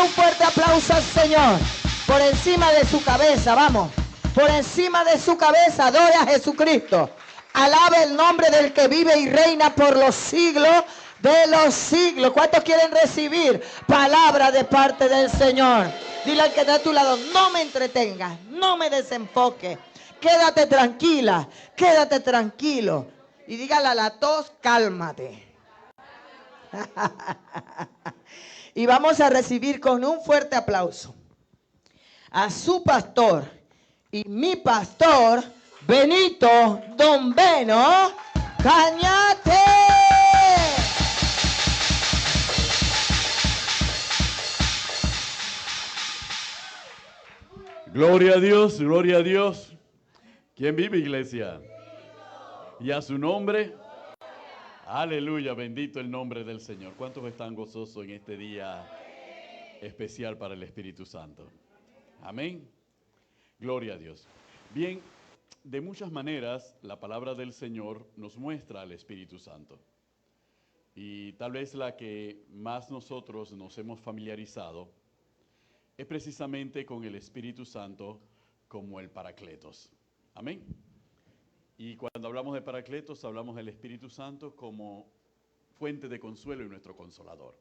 un fuerte aplauso al Señor. Por encima de su cabeza, vamos. Por encima de su cabeza, adore a Jesucristo. Alabe el nombre del que vive y reina por los siglos de los siglos. ¿Cuántos quieren recibir palabra de parte del Señor? Dile al que está a tu lado, no me entretengas, no me desenfoques. Quédate tranquila, quédate tranquilo. Y dígale a la tos, cálmate. Y vamos a recibir con un fuerte aplauso a su pastor y mi pastor, Benito Don Beno Cañate. Gloria a Dios, gloria a Dios. ¿Quién vive, iglesia? Y a su nombre. Aleluya, bendito el nombre del Señor. ¿Cuántos están gozosos en este día especial para el Espíritu Santo? Amén. Gloria a Dios. Bien, de muchas maneras la palabra del Señor nos muestra al Espíritu Santo. Y tal vez la que más nosotros nos hemos familiarizado es precisamente con el Espíritu Santo como el Paracletos. Amén. Y cuando hablamos de Paracletos, hablamos del Espíritu Santo como fuente de consuelo y nuestro consolador.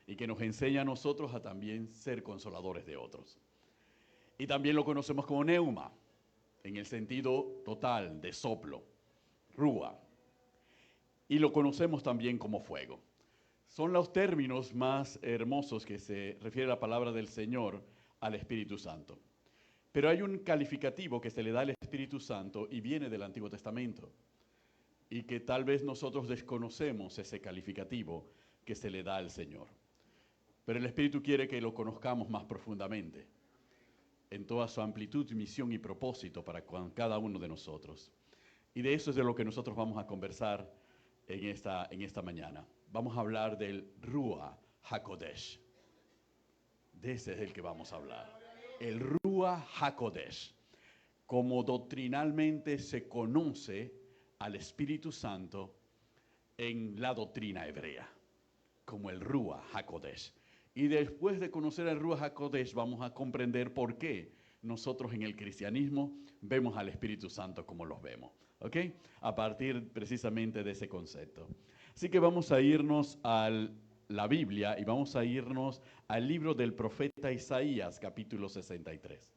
Y que nos enseña a nosotros a también ser consoladores de otros. Y también lo conocemos como Neuma, en el sentido total de soplo, Rúa. Y lo conocemos también como fuego. Son los términos más hermosos que se refiere la palabra del Señor al Espíritu Santo. Pero hay un calificativo que se le da al Espíritu Santo y viene del Antiguo Testamento. Y que tal vez nosotros desconocemos ese calificativo que se le da al Señor. Pero el Espíritu quiere que lo conozcamos más profundamente, en toda su amplitud, misión y propósito para cada uno de nosotros. Y de eso es de lo que nosotros vamos a conversar en esta mañana. Vamos a hablar del Rúa HaKodesh. De ese es el que vamos a hablar. El Rúa HaKodesh. Como doctrinalmente se conoce al Espíritu Santo en la doctrina hebrea. Como el Rúa HaKodesh. Y después de conocer el Rúa HaKodesh vamos a comprender por qué nosotros en el cristianismo vemos al Espíritu Santo como los vemos. ¿Ok? A partir precisamente de ese concepto. Así que vamos a irnos a la Biblia y vamos a irnos al libro del profeta Isaías, capítulo 63.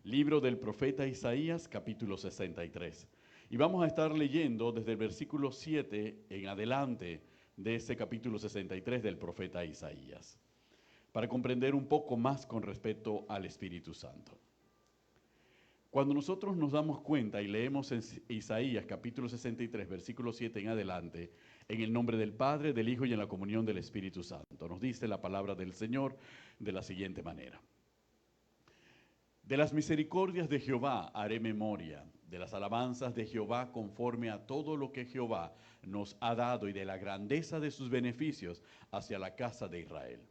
Libro del profeta Isaías, capítulo 63. Y vamos a estar leyendo desde el versículo 7 en adelante de ese capítulo 63 del profeta Isaías, para comprender un poco más con respecto al Espíritu Santo. Cuando nosotros nos damos cuenta y leemos en Isaías capítulo 63, versículo 7 en adelante, en el nombre del Padre, del Hijo y en la comunión del Espíritu Santo, nos dice la palabra del Señor de la siguiente manera. De las misericordias de Jehová haré memoria, de las alabanzas de Jehová conforme a todo lo que Jehová nos ha dado y de la grandeza de sus beneficios hacia la casa de Israel,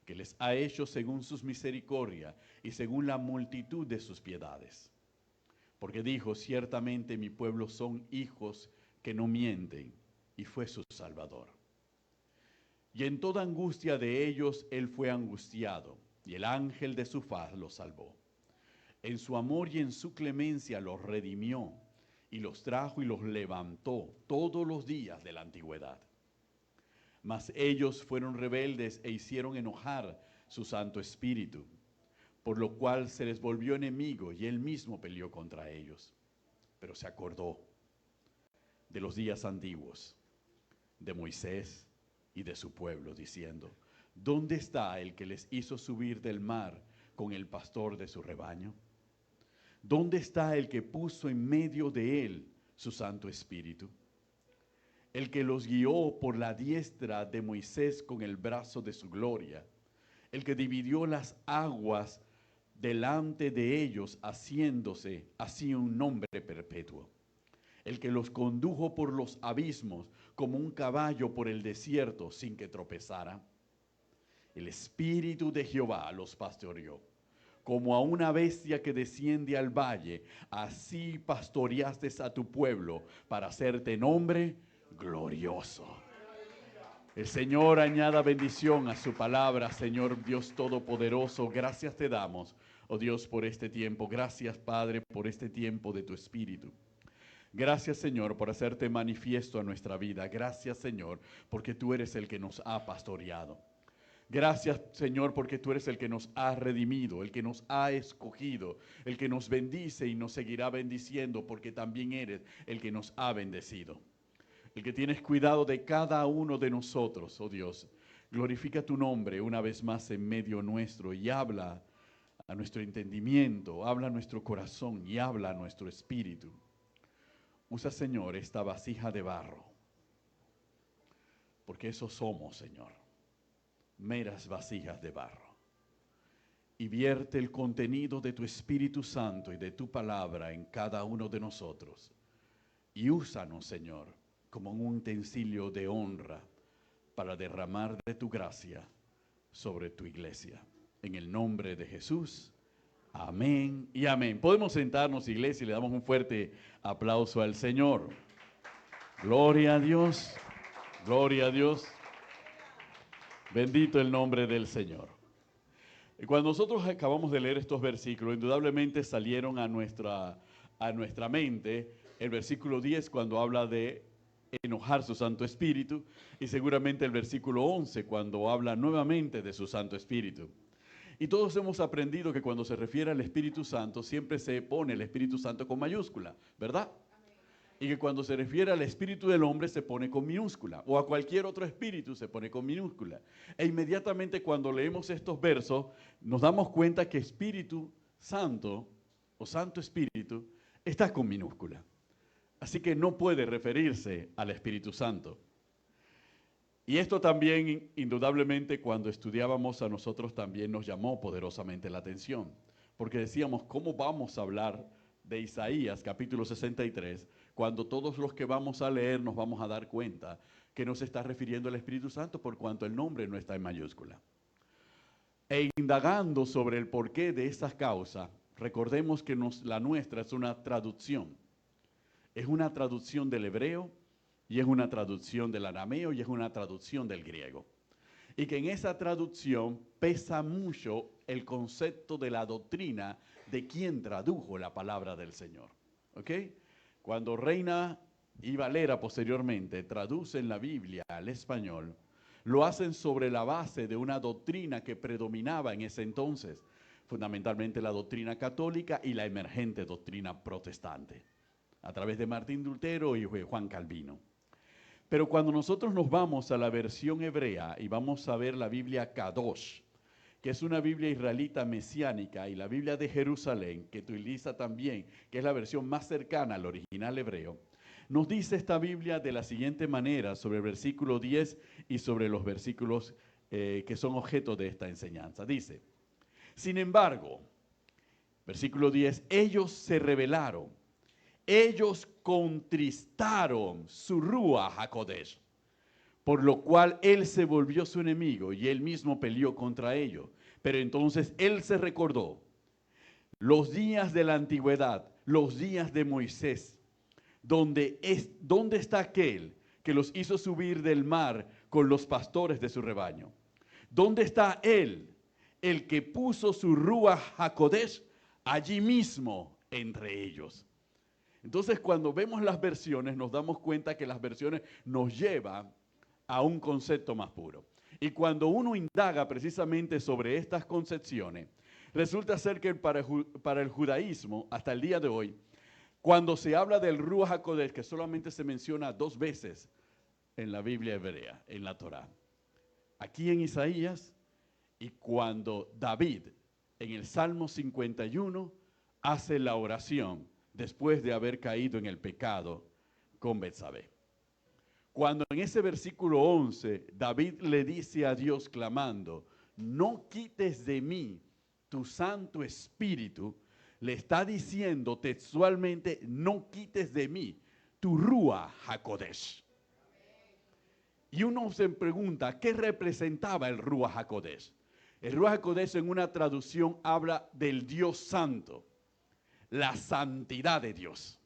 que les ha hecho según sus misericordias y según la multitud de sus piedades. Porque dijo, ciertamente mi pueblo son hijos que no mienten, y fue su Salvador. Y en toda angustia de ellos él fue angustiado, y el ángel de su faz los salvó. En su amor y en su clemencia los redimió, y los trajo y los levantó todos los días de la antigüedad. Mas ellos fueron rebeldes e hicieron enojar su Santo Espíritu, por lo cual se les volvió enemigo y él mismo peleó contra ellos. Pero se acordó de los días antiguos, de Moisés y de su pueblo, diciendo, ¿dónde está el que les hizo subir del mar con el pastor de su rebaño? ¿Dónde está el que puso en medio de él su Santo Espíritu? El que los guió por la diestra de Moisés con el brazo de su gloria, el que dividió las aguas delante de ellos, haciéndose así un nombre perpetuo, el que los condujo por los abismos como un caballo por el desierto sin que tropezara. El Espíritu de Jehová los pastoreó, como a una bestia que desciende al valle, así pastoreaste a tu pueblo para hacerte nombre glorioso. El Señor añada bendición a su palabra, Señor Dios Todopoderoso. Gracias te damos, oh Dios, por este tiempo. Gracias, Padre, por este tiempo de tu Espíritu. Gracias, Señor, por hacerte manifiesto a nuestra vida. Gracias, Señor, porque tú eres el que nos ha pastoreado. Gracias, Señor, porque tú eres el que nos ha redimido, el que nos ha escogido, el que nos bendice y nos seguirá bendiciendo, porque también eres el que nos ha bendecido. El que tienes cuidado de cada uno de nosotros, oh Dios. Glorifica tu nombre una vez más en medio nuestro y habla a nuestro entendimiento, habla a nuestro corazón y habla a nuestro espíritu. Usa, Señor, esta vasija de barro, porque eso somos, Señor, meras vasijas de barro. Y vierte el contenido de tu Espíritu Santo y de tu palabra en cada uno de nosotros. Y úsanos, Señor, como un utensilio de honra para derramar de tu gracia sobre tu iglesia. En el nombre de Jesús, amén y amén. Podemos sentarnos, iglesia, y le damos un fuerte aplauso al Señor. Gloria a Dios, gloria a Dios. Bendito el nombre del Señor. Y cuando nosotros acabamos de leer estos versículos, indudablemente salieron a nuestra mente el versículo 10 cuando habla de enojar su Santo Espíritu, y seguramente el versículo 11 cuando habla nuevamente de su Santo Espíritu. Y todos hemos aprendido que cuando se refiere al Espíritu Santo siempre se pone el Espíritu Santo con mayúscula, ¿verdad? Y que cuando se refiere al espíritu del hombre se pone con minúscula, o a cualquier otro espíritu se pone con minúscula. E inmediatamente cuando leemos estos versos nos damos cuenta que Espíritu Santo o Santo Espíritu está con minúscula. Así que no puede referirse al Espíritu Santo. Y esto también, indudablemente, cuando estudiábamos a nosotros también nos llamó poderosamente la atención. Porque decíamos, ¿cómo vamos a hablar de Isaías capítulo 63 cuando todos los que vamos a leer nos vamos a dar cuenta que no se está refiriendo al Espíritu Santo por cuanto el nombre no está en mayúscula? E indagando sobre el porqué de esas causas, recordemos que la nuestra es una traducción. Es una traducción del hebreo y es una traducción del arameo y es una traducción del griego. Y que en esa traducción pesa mucho el concepto de la doctrina de quien tradujo la palabra del Señor. ¿Ok? Cuando Reina y Valera posteriormente traducen la Biblia al español, lo hacen sobre la base de una doctrina que predominaba en ese entonces, fundamentalmente la doctrina católica y la emergente doctrina protestante, a través de Martín Lutero y Juan Calvino. Pero cuando nosotros nos vamos a la versión hebrea y vamos a ver la Biblia Kadosh, que es una Biblia israelita mesiánica, y la Biblia de Jerusalén, que utiliza también, que es la versión más cercana al original hebreo, nos dice esta Biblia de la siguiente manera sobre el versículo 10 y sobre los versículos que son objeto de esta enseñanza. Dice, sin embargo, versículo 10, ellos se rebelaron, ellos contristaron su Ruach HaKodesh, por lo cual él se volvió su enemigo y él mismo peleó contra ellos. Pero entonces él se recordó los días de la antigüedad, los días de Moisés, ¿dónde está aquel que los hizo subir del mar con los pastores de su rebaño? ¿Dónde está él, el que puso su Ruach HaKodesh allí mismo entre ellos? Entonces, cuando vemos las versiones, nos damos cuenta que las versiones nos llevan a un concepto más puro. Y cuando uno indaga precisamente sobre estas concepciones, resulta ser que para el judaísmo, hasta el día de hoy, cuando se habla del Ruach HaKodesh, que solamente se menciona 2 veces en la Biblia hebrea, en la Torá, aquí en Isaías, y cuando David, en el Salmo 51, hace la oración después de haber caído en el pecado con Betsabé. Cuando en ese versículo 11, David le dice a Dios clamando, no quites de mí tu Santo Espíritu, le está diciendo textualmente, no quites de mí tu Ruach HaKodesh. Y uno se pregunta, ¿qué representaba el Ruach HaKodesh? El Ruach HaKodesh en una traducción habla del Dios Santo, la santidad de Dios.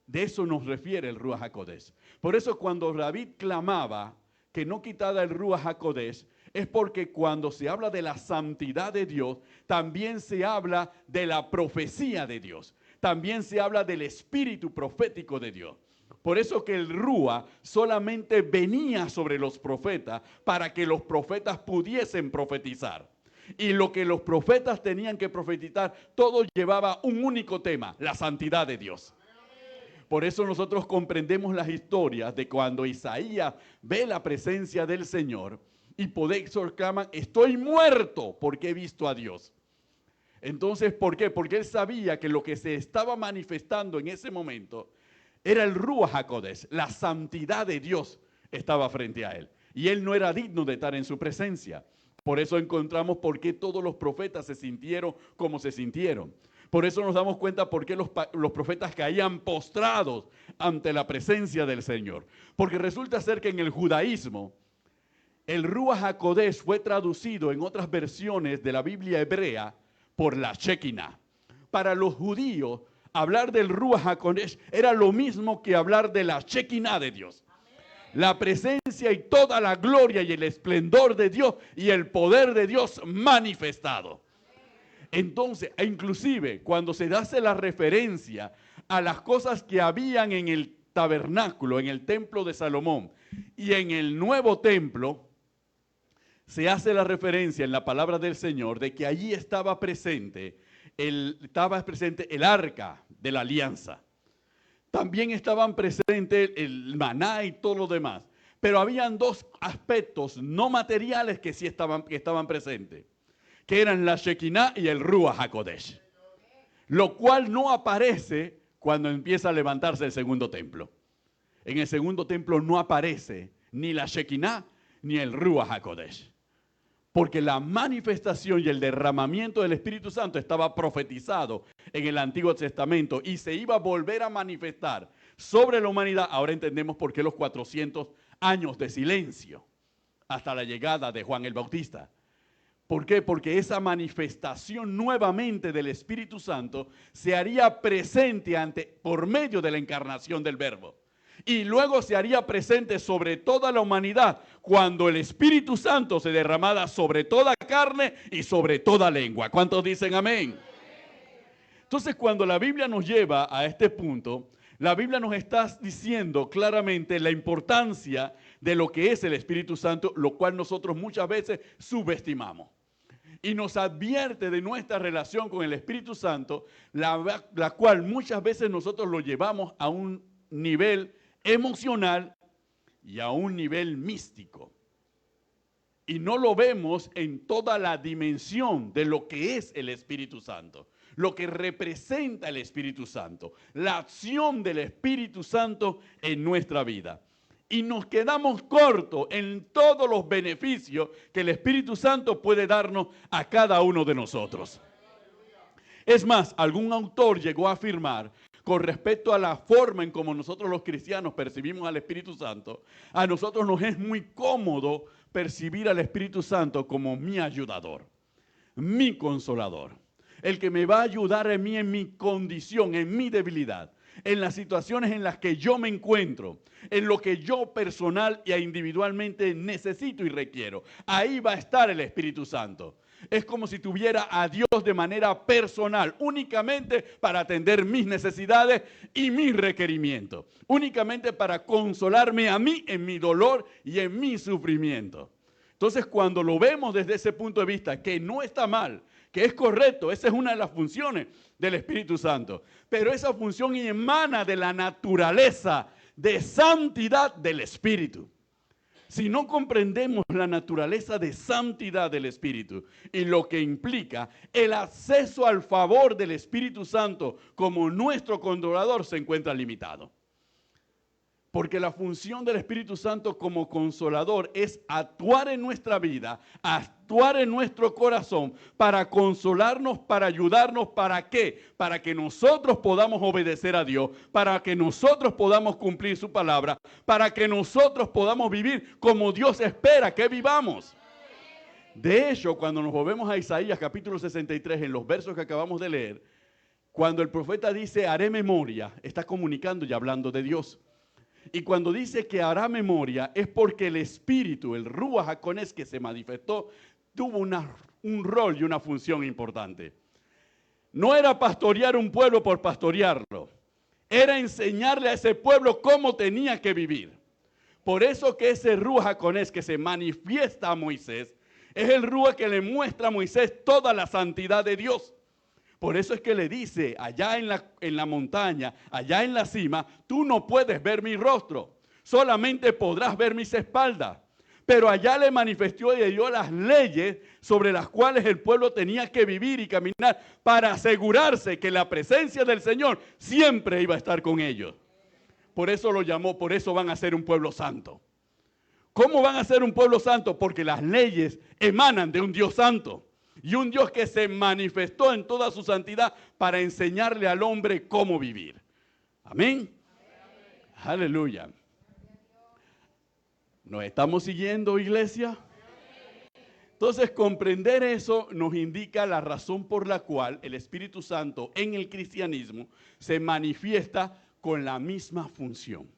De eso nos refiere el Ruach HaKodesh. Por eso cuando David clamaba que no quitada el Ruach HaKodesh, es porque cuando se habla de la santidad de Dios, también se habla de la profecía de Dios. También se habla del espíritu profético de Dios. Por eso que el Ruach solamente venía sobre los profetas para que los profetas pudiesen profetizar. Y lo que los profetas tenían que profetizar, todo llevaba un único tema, la santidad de Dios. Por eso nosotros comprendemos las historias de cuando Isaías ve la presencia del Señor y por eso exclaman, estoy muerto porque he visto a Dios. Entonces, ¿por qué? Porque él sabía que lo que se estaba manifestando en ese momento era el Ruach HaKodesh, la santidad de Dios estaba frente a él. Y él no era digno de estar en su presencia. Por eso encontramos por qué todos los profetas se sintieron como se sintieron. Por eso nos damos cuenta por qué los profetas caían postrados ante la presencia del Señor. Porque resulta ser que en el judaísmo, el Ruach HaKodesh fue traducido en otras versiones de la Biblia hebrea por la Shekinah. Para los judíos, hablar del Ruach HaKodesh era lo mismo que hablar de la Shekinah de Dios. La presencia y toda la gloria y el esplendor de Dios y el poder de Dios manifestado. Entonces, inclusive cuando se hace la referencia a las cosas que habían en el tabernáculo, en el templo de Salomón y en el nuevo templo, se hace la referencia en la palabra del Señor de que allí estaba presente el arca de la alianza. También estaban presentes el maná y todo lo demás. Pero habían dos aspectos no materiales que sí estaban presentes, que eran la Shekinah y el Ruach HaKodesh. Lo cual no aparece cuando empieza a levantarse el segundo templo. En el segundo templo no aparece ni la Shekinah ni el Ruach HaKodesh. Porque la manifestación y el derramamiento del Espíritu Santo estaba profetizado en el Antiguo Testamento y se iba a volver a manifestar sobre la humanidad. Ahora entendemos por qué los 400 años de silencio hasta la llegada de Juan el Bautista. ¿Por qué? Porque esa manifestación nuevamente del Espíritu Santo se haría presente por medio de la encarnación del Verbo. Y luego se haría presente sobre toda la humanidad cuando el Espíritu Santo se derramara sobre toda carne y sobre toda lengua. ¿Cuántos dicen amén? Entonces, cuando la Biblia nos lleva a este punto, la Biblia nos está diciendo claramente la importancia de lo que es el Espíritu Santo, lo cual nosotros muchas veces subestimamos. Y nos advierte de nuestra relación con el Espíritu Santo, la cual muchas veces nosotros lo llevamos a un nivel emocional y a un nivel místico. Y no lo vemos en toda la dimensión de lo que es el Espíritu Santo, lo que representa el Espíritu Santo, la acción del Espíritu Santo en nuestra vida. Y nos quedamos cortos en todos los beneficios que el Espíritu Santo puede darnos a cada uno de nosotros. Es más, algún autor llegó a afirmar con respecto a la forma en como nosotros los cristianos percibimos al Espíritu Santo, a nosotros nos es muy cómodo percibir al Espíritu Santo como mi ayudador, mi consolador, el que me va a ayudar a mí en mi condición, en mi debilidad, en las situaciones en las que yo me encuentro, en lo que yo personal e individualmente necesito y requiero. Ahí va a estar el Espíritu Santo. Es como si tuviera a Dios de manera personal, únicamente para atender mis necesidades y mis requerimientos, únicamente para consolarme a mí en mi dolor y en mi sufrimiento. Entonces, cuando lo vemos desde ese punto de vista, que no está mal, que es correcto, esa es una de las funciones del Espíritu Santo, pero esa función emana de la naturaleza de santidad del Espíritu. Si no comprendemos la naturaleza de santidad del Espíritu y lo que implica el acceso al favor del Espíritu Santo como nuestro consolador, se encuentra limitado. Porque la función del Espíritu Santo como consolador es actuar en nuestra vida, actuar en nuestro corazón para consolarnos, para ayudarnos. ¿Para qué? Para que nosotros podamos obedecer a Dios, para que nosotros podamos cumplir su palabra, para que nosotros podamos vivir como Dios espera que vivamos. De hecho, cuando nos volvemos a Isaías capítulo 63, en los versos que acabamos de leer, cuando el profeta dice, haré memoria, está comunicando y hablando de Dios. Y cuando dice que hará memoria, es porque el espíritu, el Ruach HaKodesh que se manifestó, tuvo un rol y una función importante. No era pastorear un pueblo por pastorearlo, era enseñarle a ese pueblo cómo tenía que vivir. Por eso que ese Ruach HaKodesh que se manifiesta a Moisés, es el Ruach que le muestra a Moisés toda la santidad de Dios. Por eso es que le dice, allá en la montaña, allá en la cima, tú no puedes ver mi rostro, solamente podrás ver mis espaldas. Pero allá le manifestó y le dio las leyes sobre las cuales el pueblo tenía que vivir y caminar para asegurarse que la presencia del Señor siempre iba a estar con ellos. Por eso lo llamó, por eso van a ser un pueblo santo. ¿Cómo van a ser un pueblo santo? Porque las leyes emanan de un Dios santo. Y un Dios que se manifestó en toda su santidad para enseñarle al hombre cómo vivir. Amén. Aleluya. ¿Nos estamos siguiendo, iglesia? Entonces, comprender eso nos indica la razón por la cual el Espíritu Santo en el cristianismo se manifiesta con la misma función,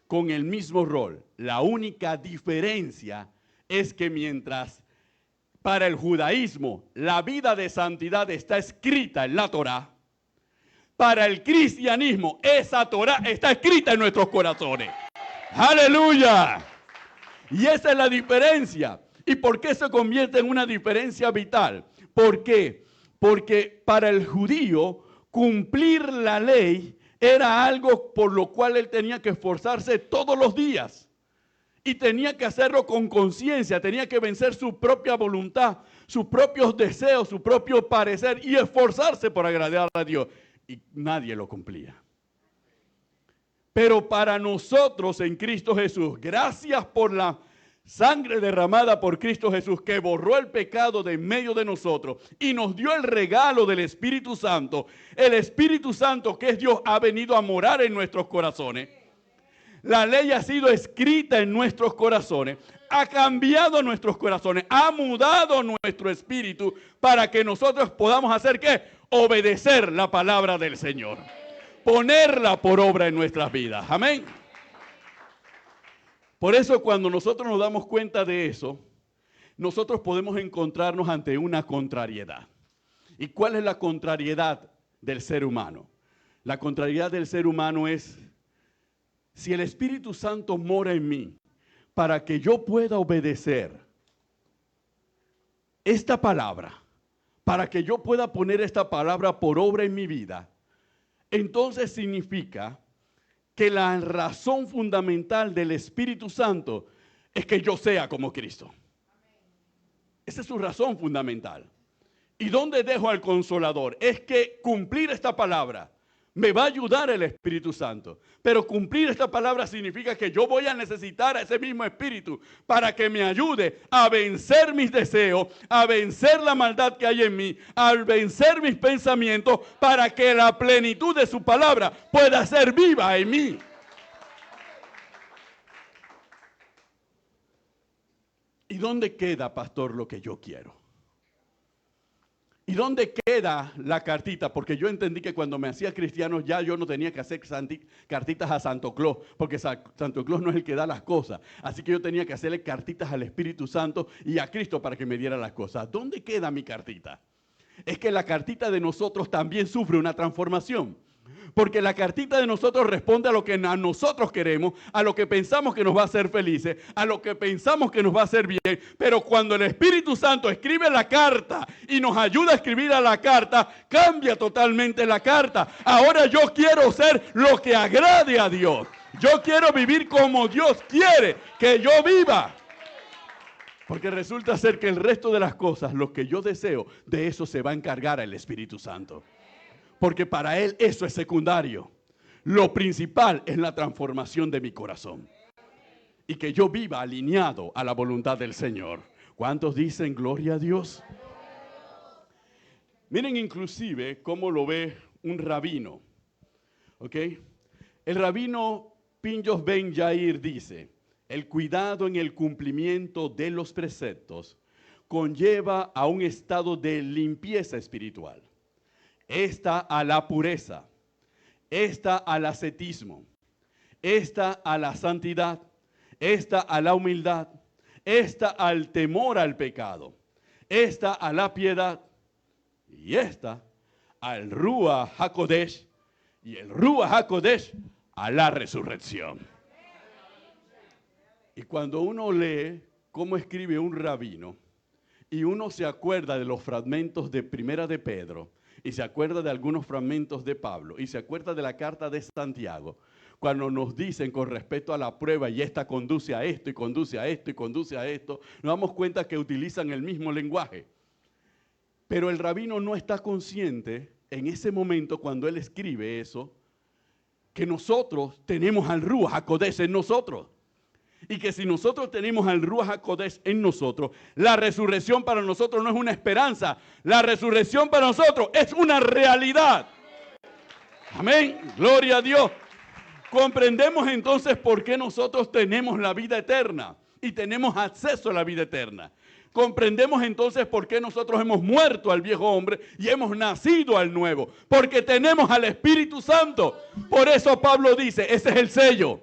con el mismo rol. La única diferencia es que mientras para el judaísmo la vida de santidad está escrita en la Torá, para el cristianismo esa Torá está escrita en nuestros corazones. ¡Aleluya! Y esa es la diferencia. ¿Y por qué se convierte en una diferencia vital? ¿Por qué? Porque para el judío cumplir la ley era algo por lo cual él tenía que esforzarse todos los días. Y tenía que hacerlo con conciencia, tenía que vencer su propia voluntad, sus propios deseos, su propio parecer y esforzarse por agradar a Dios. Y nadie lo cumplía. Pero para nosotros en Cristo Jesús, gracias por la sangre derramada por Cristo Jesús que borró el pecado de en medio de nosotros y nos dio el regalo del Espíritu Santo. El Espíritu Santo, que es Dios, ha venido a morar en nuestros corazones. La ley ha sido escrita en nuestros corazones, ha cambiado nuestros corazones, ha mudado nuestro espíritu para que nosotros podamos hacer ¿qué? Obedecer la palabra del Señor, ponerla por obra en nuestras vidas. Amén. Por eso cuando nosotros nos damos cuenta de eso, nosotros podemos encontrarnos ante una contrariedad. ¿Y cuál es la contrariedad del ser humano? La contrariedad del ser humano es: si el Espíritu Santo mora en mí, para que yo pueda obedecer esta palabra, para que yo pueda poner esta palabra por obra en mi vida, entonces significa que la razón fundamental del Espíritu Santo es que yo sea como Cristo. Esa es su razón fundamental. ¿Y dónde dejo al Consolador? Es que cumplir esta palabra me va a ayudar el Espíritu Santo. Pero cumplir esta palabra significa que yo voy a necesitar a ese mismo Espíritu para que me ayude a vencer mis deseos, a vencer la maldad que hay en mí, a vencer mis pensamientos, para que la plenitud de su palabra pueda ser viva en mí. ¿Y dónde queda, pastor, lo que yo quiero? ¿Y dónde queda la cartita? Porque yo entendí que cuando me hacía cristiano ya yo no tenía que hacer cartitas a Santo Claus, porque Santo Claus no es el que da las cosas. Así que yo tenía que hacerle cartitas al Espíritu Santo y a Cristo para que me diera las cosas. ¿Dónde queda mi cartita? Es que la cartita de nosotros también sufre una transformación. Porque la cartita de nosotros responde a lo que a nosotros queremos, a lo que pensamos que nos va a hacer felices, a lo que pensamos que nos va a hacer bien. Pero cuando el Espíritu Santo escribe la carta y nos ayuda a escribir a la carta, cambia totalmente la carta. Ahora yo quiero ser lo que agrade a Dios. Yo quiero vivir como Dios quiere que yo viva. Porque resulta ser que el resto de las cosas, lo que yo deseo, de eso se va a encargar el Espíritu Santo. Porque para Él eso es secundario. Lo principal es la transformación de mi corazón. Y que yo viva alineado a la voluntad del Señor. ¿Cuántos dicen gloria a Dios? Miren inclusive cómo lo ve un rabino. ¿Ok? El rabino Pinjos Ben Yair dice: el cuidado en el cumplimiento de los preceptos conlleva a un estado de limpieza espiritual. Esta a la pureza, esta al ascetismo, esta a la santidad, esta a la humildad, esta al temor al pecado, esta a la piedad y esta al Ruach HaKodesh y el Ruach HaKodesh a la resurrección. Y cuando uno lee cómo escribe un rabino y uno se acuerda de los fragmentos de Primera de Pedro y se acuerda de algunos fragmentos de Pablo y se acuerda de la carta de Santiago, cuando nos dicen con respecto a la prueba y esta conduce a esto y conduce a esto y conduce a esto, nos damos cuenta que utilizan el mismo lenguaje. Pero el rabino no está consciente en ese momento cuando él escribe eso, que nosotros tenemos al Ruach HaKodesh en nosotros. Y que si nosotros tenemos al Ruach HaKodesh en nosotros, la resurrección para nosotros no es una esperanza. La resurrección para nosotros es una realidad. Amén. Gloria a Dios. Comprendemos entonces por qué nosotros tenemos la vida eterna y tenemos acceso a la vida eterna. Comprendemos entonces por qué nosotros hemos muerto al viejo hombre y hemos nacido al nuevo. Porque tenemos al Espíritu Santo. Por eso Pablo dice, ese es el sello.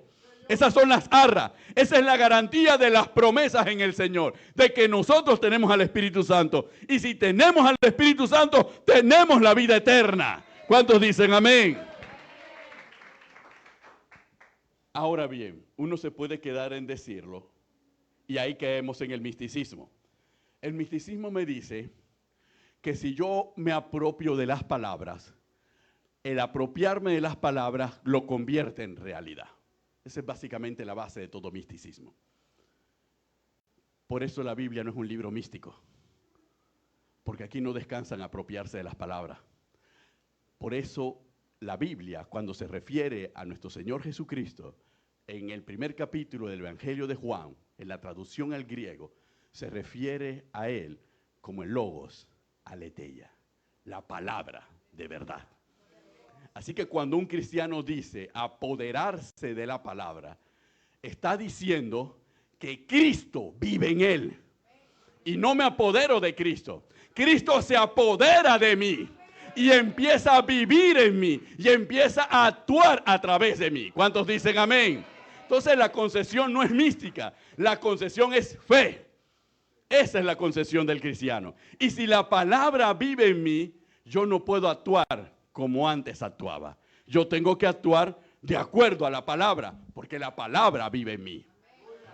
Esas son las arras. Esa es la garantía de las promesas en el Señor. De que nosotros tenemos al Espíritu Santo. Y si tenemos al Espíritu Santo, tenemos la vida eterna. ¿Cuántos dicen amén? Ahora bien, uno se puede quedar en decirlo y ahí caemos en el misticismo. El misticismo me dice que si yo me apropio de las palabras, el apropiarme de las palabras lo convierte en realidad. Esa es básicamente la base de todo misticismo. Por eso la Biblia no es un libro místico, porque aquí no descansan apropiarse de las palabras. Por eso la Biblia, cuando se refiere a nuestro Señor Jesucristo, en el primer capítulo del Evangelio de Juan, en la traducción al griego, se refiere a Él como el Logos aletheia, la palabra de verdad. Así que cuando un cristiano dice apoderarse de la palabra, está diciendo que Cristo vive en él. Y no me apodero de Cristo. Cristo se apodera de mí y empieza a vivir en mí y empieza a actuar a través de mí. ¿Cuántos dicen amén? Entonces la concesión no es mística, la concesión es fe. Esa es la concesión del cristiano. Y si la palabra vive en mí, yo no puedo actuar como antes actuaba. Yo tengo que actuar de acuerdo a la palabra, porque la palabra vive en mí.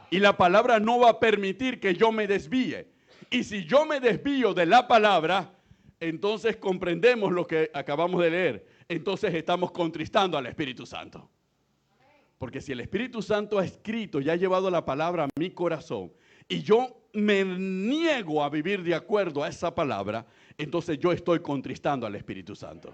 Y la palabra no va a permitir que yo me desvíe. Y si yo me desvío de la palabra, entonces comprendemos lo que acabamos de leer. Entonces estamos contristando al Espíritu Santo. Porque si el Espíritu Santo ha escrito y ha llevado la palabra a mi corazón, y yo me niego a vivir de acuerdo a esa palabra, entonces yo estoy contristando al Espíritu Santo.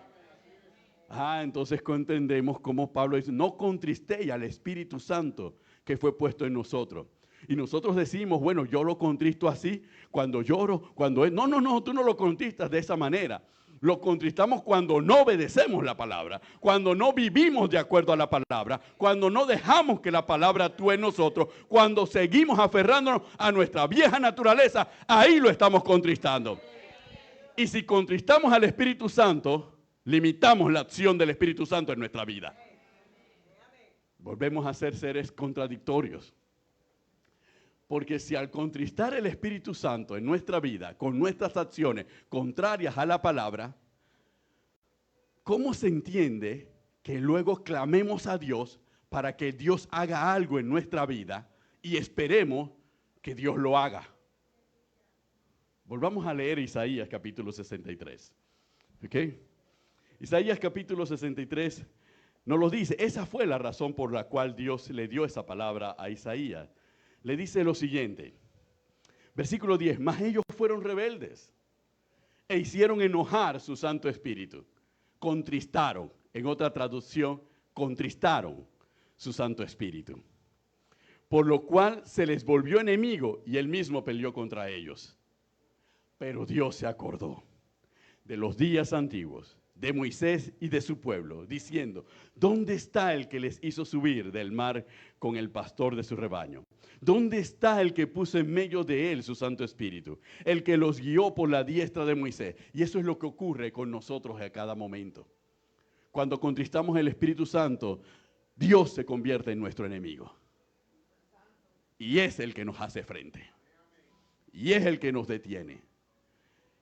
Entonces entendemos cómo Pablo dice, no contristéis al Espíritu Santo que fue puesto en nosotros. Y nosotros decimos, bueno, yo lo contristo así, cuando lloro, cuando es... No, tú no lo contristas de esa manera. Lo contristamos cuando no obedecemos la palabra, cuando no vivimos de acuerdo a la palabra, cuando no dejamos que la palabra actúe en nosotros, cuando seguimos aferrándonos a nuestra vieja naturaleza, ahí lo estamos contristando. Y si contristamos al Espíritu Santo, limitamos la acción del Espíritu Santo en nuestra vida. Volvemos a ser seres contradictorios. Porque si al contristar el Espíritu Santo en nuestra vida, con nuestras acciones contrarias a la palabra, ¿cómo se entiende que luego clamemos a Dios para que Dios haga algo en nuestra vida y esperemos que Dios lo haga? Volvamos a leer Isaías capítulo 63. ¿Ok? Isaías capítulo 63 nos lo dice. Esa fue la razón por la cual Dios le dio esa palabra a Isaías. Le dice lo siguiente, versículo 10, mas ellos fueron rebeldes e hicieron enojar su Santo Espíritu. Contristaron, en otra traducción, contristaron su Santo Espíritu. Por lo cual se les volvió enemigo y él mismo peleó contra ellos. Pero Dios se acordó de los días antiguos, de Moisés y de su pueblo, diciendo, ¿dónde está el que les hizo subir del mar con el pastor de su rebaño? ¿Dónde está el que puso en medio de él su Santo Espíritu? El que los guió por la diestra de Moisés. Y eso es lo que ocurre con nosotros a cada momento. Cuando contristamos el Espíritu Santo, Dios se convierte en nuestro enemigo. Y es el que nos hace frente. Y es el que nos detiene.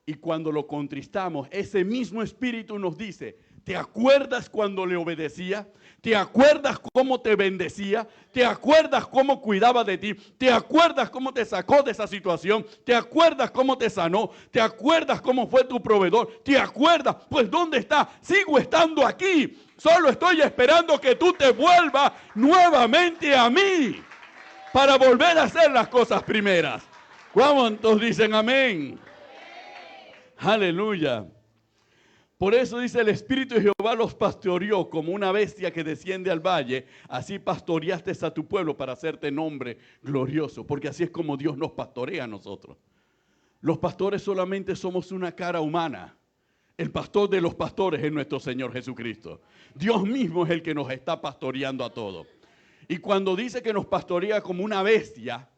Y cuando lo contristamos, ese mismo espíritu nos dice, ¿te acuerdas cuando le obedecía? ¿Te acuerdas cómo te bendecía? ¿Te acuerdas cómo cuidaba de ti? ¿Te acuerdas cómo te sacó de esa situación? ¿Te acuerdas cómo te sanó? ¿Te acuerdas cómo fue tu proveedor? ¿Te acuerdas? Pues ¿dónde está? Sigo estando aquí. Solo estoy esperando que tú te vuelvas nuevamente a mí para volver a hacer las cosas primeras. ¿Cuántos dicen amén? Aleluya. Por eso dice el Espíritu de Jehová los pastoreó como una bestia que desciende al valle. Así pastoreaste a tu pueblo para hacerte nombre glorioso. Porque así es como Dios nos pastorea a nosotros. Los pastores solamente somos una cara humana. El pastor de los pastores es nuestro Señor Jesucristo. Dios mismo es el que nos está pastoreando a todos. Y cuando dice que nos pastorea como una bestia,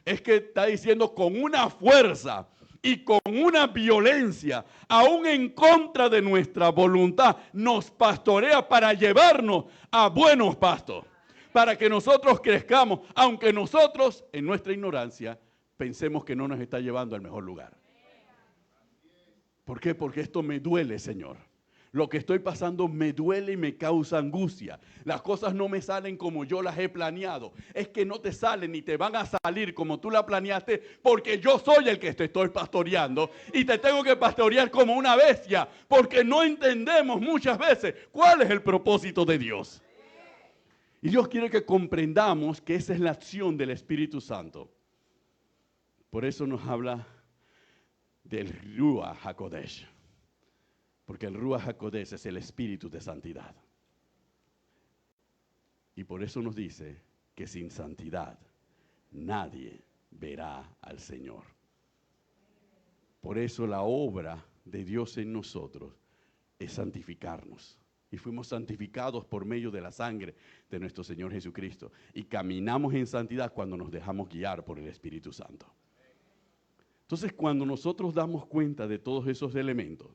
es que está diciendo con una fuerza y con una violencia, aún en contra de nuestra voluntad, nos pastorea para llevarnos a buenos pastos, para que nosotros crezcamos, aunque nosotros, en nuestra ignorancia, pensemos que no nos está llevando al mejor lugar. ¿Por qué? Porque esto me duele, Señor. Lo que estoy pasando me duele y me causa angustia. Las cosas no me salen como yo las he planeado. Es que no te salen ni te van a salir como tú la planeaste, porque yo soy el que te estoy pastoreando y te tengo que pastorear como una bestia, porque no entendemos muchas veces cuál es el propósito de Dios. Y Dios quiere que comprendamos que esa es la acción del Espíritu Santo. Por eso nos habla del Ruach HaKodesh. Porque el Ruach HaKodesh es el espíritu de santidad. Y por eso nos dice que sin santidad nadie verá al Señor. Por eso la obra de Dios en nosotros es santificarnos. Y fuimos santificados por medio de la sangre de nuestro Señor Jesucristo. Y caminamos en santidad cuando nos dejamos guiar por el Espíritu Santo. Entonces, cuando nosotros damos cuenta de todos esos elementos,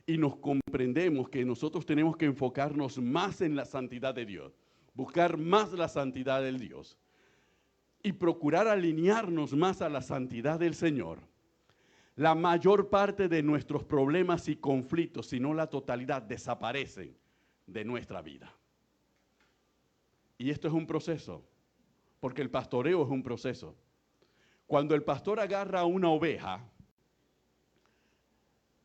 y nos comprendemos que nosotros tenemos que enfocarnos más en la santidad de Dios, buscar más la santidad del Dios y procurar alinearnos más a la santidad del Señor, la mayor parte de nuestros problemas y conflictos, si no la totalidad, desaparecen de nuestra vida. Y esto es un proceso, porque el pastoreo es un proceso. Cuando el pastor agarra a una oveja,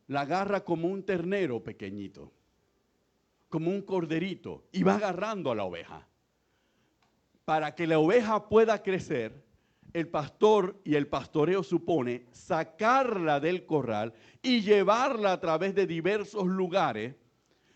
la agarra como un ternero pequeñito, como un corderito, y va agarrando a la oveja. Para que la oveja pueda crecer, el pastor y el pastoreo supone sacarla del corral y llevarla a través de diversos lugares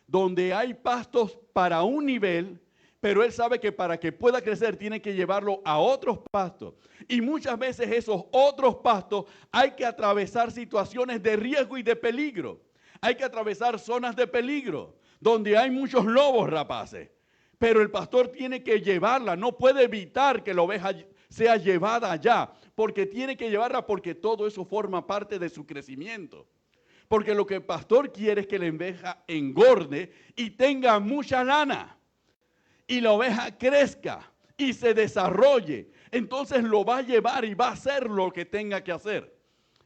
donde hay pastos para un nivel, pero él sabe que para que pueda crecer tiene que llevarlo a otros pastos. Y muchas veces esos otros pastos hay que atravesar situaciones de riesgo y de peligro. Hay que atravesar zonas de peligro donde hay muchos lobos rapaces. Pero el pastor tiene que llevarla, no puede evitar que la oveja sea llevada allá, porque tiene que llevarla porque todo eso forma parte de su crecimiento. Porque lo que el pastor quiere es que la oveja engorde y tenga mucha lana. Y la oveja crezca y se desarrolle. Entonces lo va a llevar y va a hacer lo que tenga que hacer.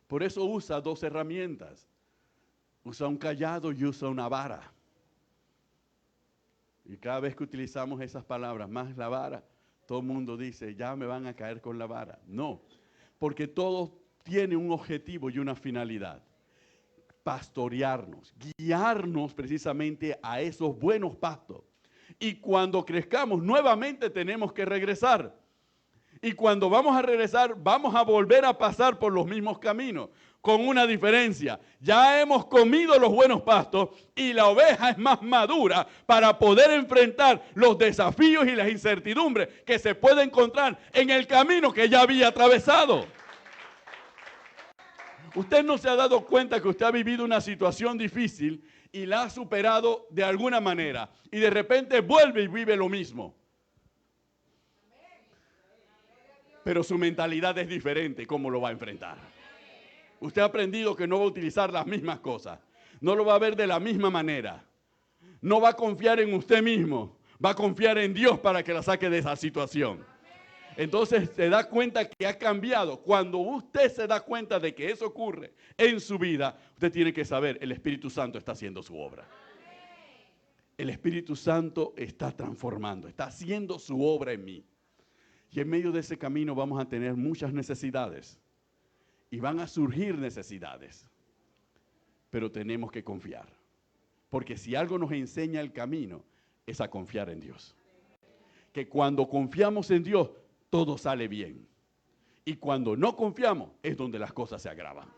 Por eso usa dos herramientas. Usa un cayado y usa una vara. Y cada vez que utilizamos esas palabras, más la vara, todo el mundo dice, ya me van a caer con la vara. No, porque todo tiene un objetivo y una finalidad. Pastorearnos, guiarnos precisamente a esos buenos pastos. Y cuando crezcamos, nuevamente tenemos que regresar. Y cuando vamos a regresar, vamos a volver a pasar por los mismos caminos, con una diferencia. Ya hemos comido los buenos pastos y la oveja es más madura para poder enfrentar los desafíos y las incertidumbres que se puede encontrar en el camino que ya había atravesado. Usted no se ha dado cuenta que usted ha vivido una situación difícil y la ha superado de alguna manera. Y de repente vuelve y vive lo mismo. Pero su mentalidad es diferente, ¿cómo lo va a enfrentar? Usted ha aprendido que no va a utilizar las mismas cosas. No lo va a ver de la misma manera. No va a confiar en usted mismo. Va a confiar en Dios para que la saque de esa situación. Entonces se da cuenta que ha cambiado. Cuando usted se da cuenta de que eso ocurre en su vida, usted tiene que saber, el Espíritu Santo está haciendo su obra. El Espíritu Santo está transformando, está haciendo su obra en mí. Y en medio de ese camino vamos a tener muchas necesidades. Y van a surgir necesidades. Pero tenemos que confiar. Porque si algo nos enseña el camino, es a confiar en Dios. Que cuando confiamos en Dios, todo sale bien. Y cuando no confiamos, es donde las cosas se agravan.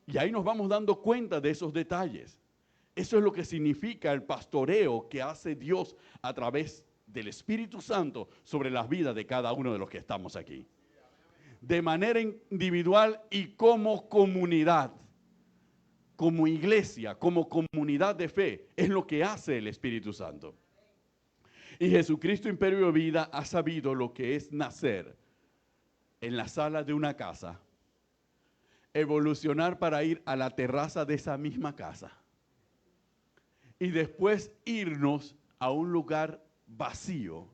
Y ahí nos vamos dando cuenta de esos detalles. Eso es lo que significa el pastoreo que hace Dios a través del Espíritu Santo sobre las vidas de cada uno de los que estamos aquí. De manera individual y como comunidad, como iglesia, como comunidad de fe, es lo que hace el Espíritu Santo. Y Jesucristo Imperio de Vida ha sabido lo que es nacer en la sala de una casa, evolucionar para ir a la terraza de esa misma casa y después irnos a un lugar vacío,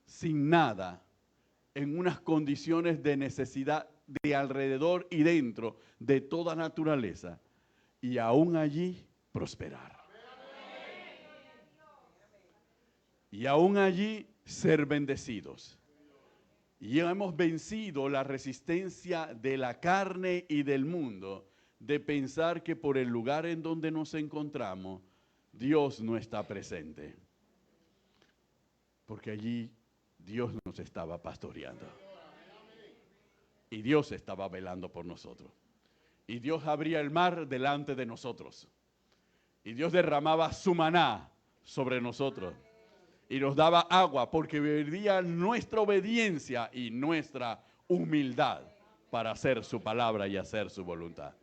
sin nada, en unas condiciones de necesidad de alrededor y dentro de toda naturaleza, y aún allí prosperar. Y aún allí ser bendecidos. Y hemos vencido la resistencia de la carne y del mundo de pensar que por el lugar en donde nos encontramos, Dios no está presente. Porque allí Dios nos estaba pastoreando. Y Dios estaba velando por nosotros. Y Dios abría el mar delante de nosotros. Y Dios derramaba su maná sobre nosotros. Y nos daba agua porque veía nuestra obediencia y nuestra humildad para hacer su palabra y hacer su voluntad.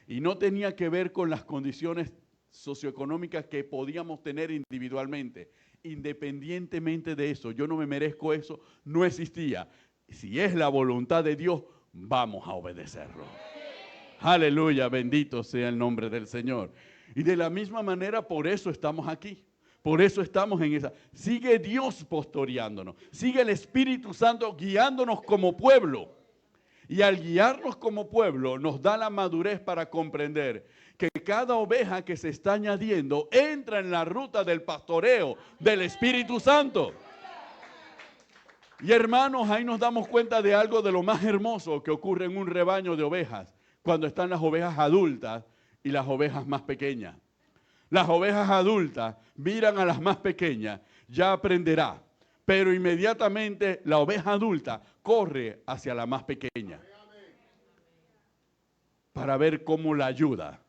Y no tenía que ver con las condiciones socioeconómicas que podíamos tener individualmente. Independientemente de eso, yo no me merezco eso, no existía. Si es la voluntad de Dios, vamos a obedecerlo. Aleluya, bendito sea el nombre del Señor. Y de la misma manera, por eso estamos aquí. Por eso estamos en esa. Sigue Dios pastoreándonos. Sigue el Espíritu Santo guiándonos como pueblo. Y al guiarnos como pueblo, nos da la madurez para comprender que cada oveja que se está añadiendo entra en la ruta del pastoreo del Espíritu Santo. Y hermanos, ahí nos damos cuenta de algo de lo más hermoso que ocurre en un rebaño de ovejas, cuando están las ovejas adultas y las ovejas más pequeñas. Las ovejas adultas miran a las más pequeñas, ya aprenderá, pero inmediatamente la oveja adulta corre hacia la más pequeña para ver cómo la ayuda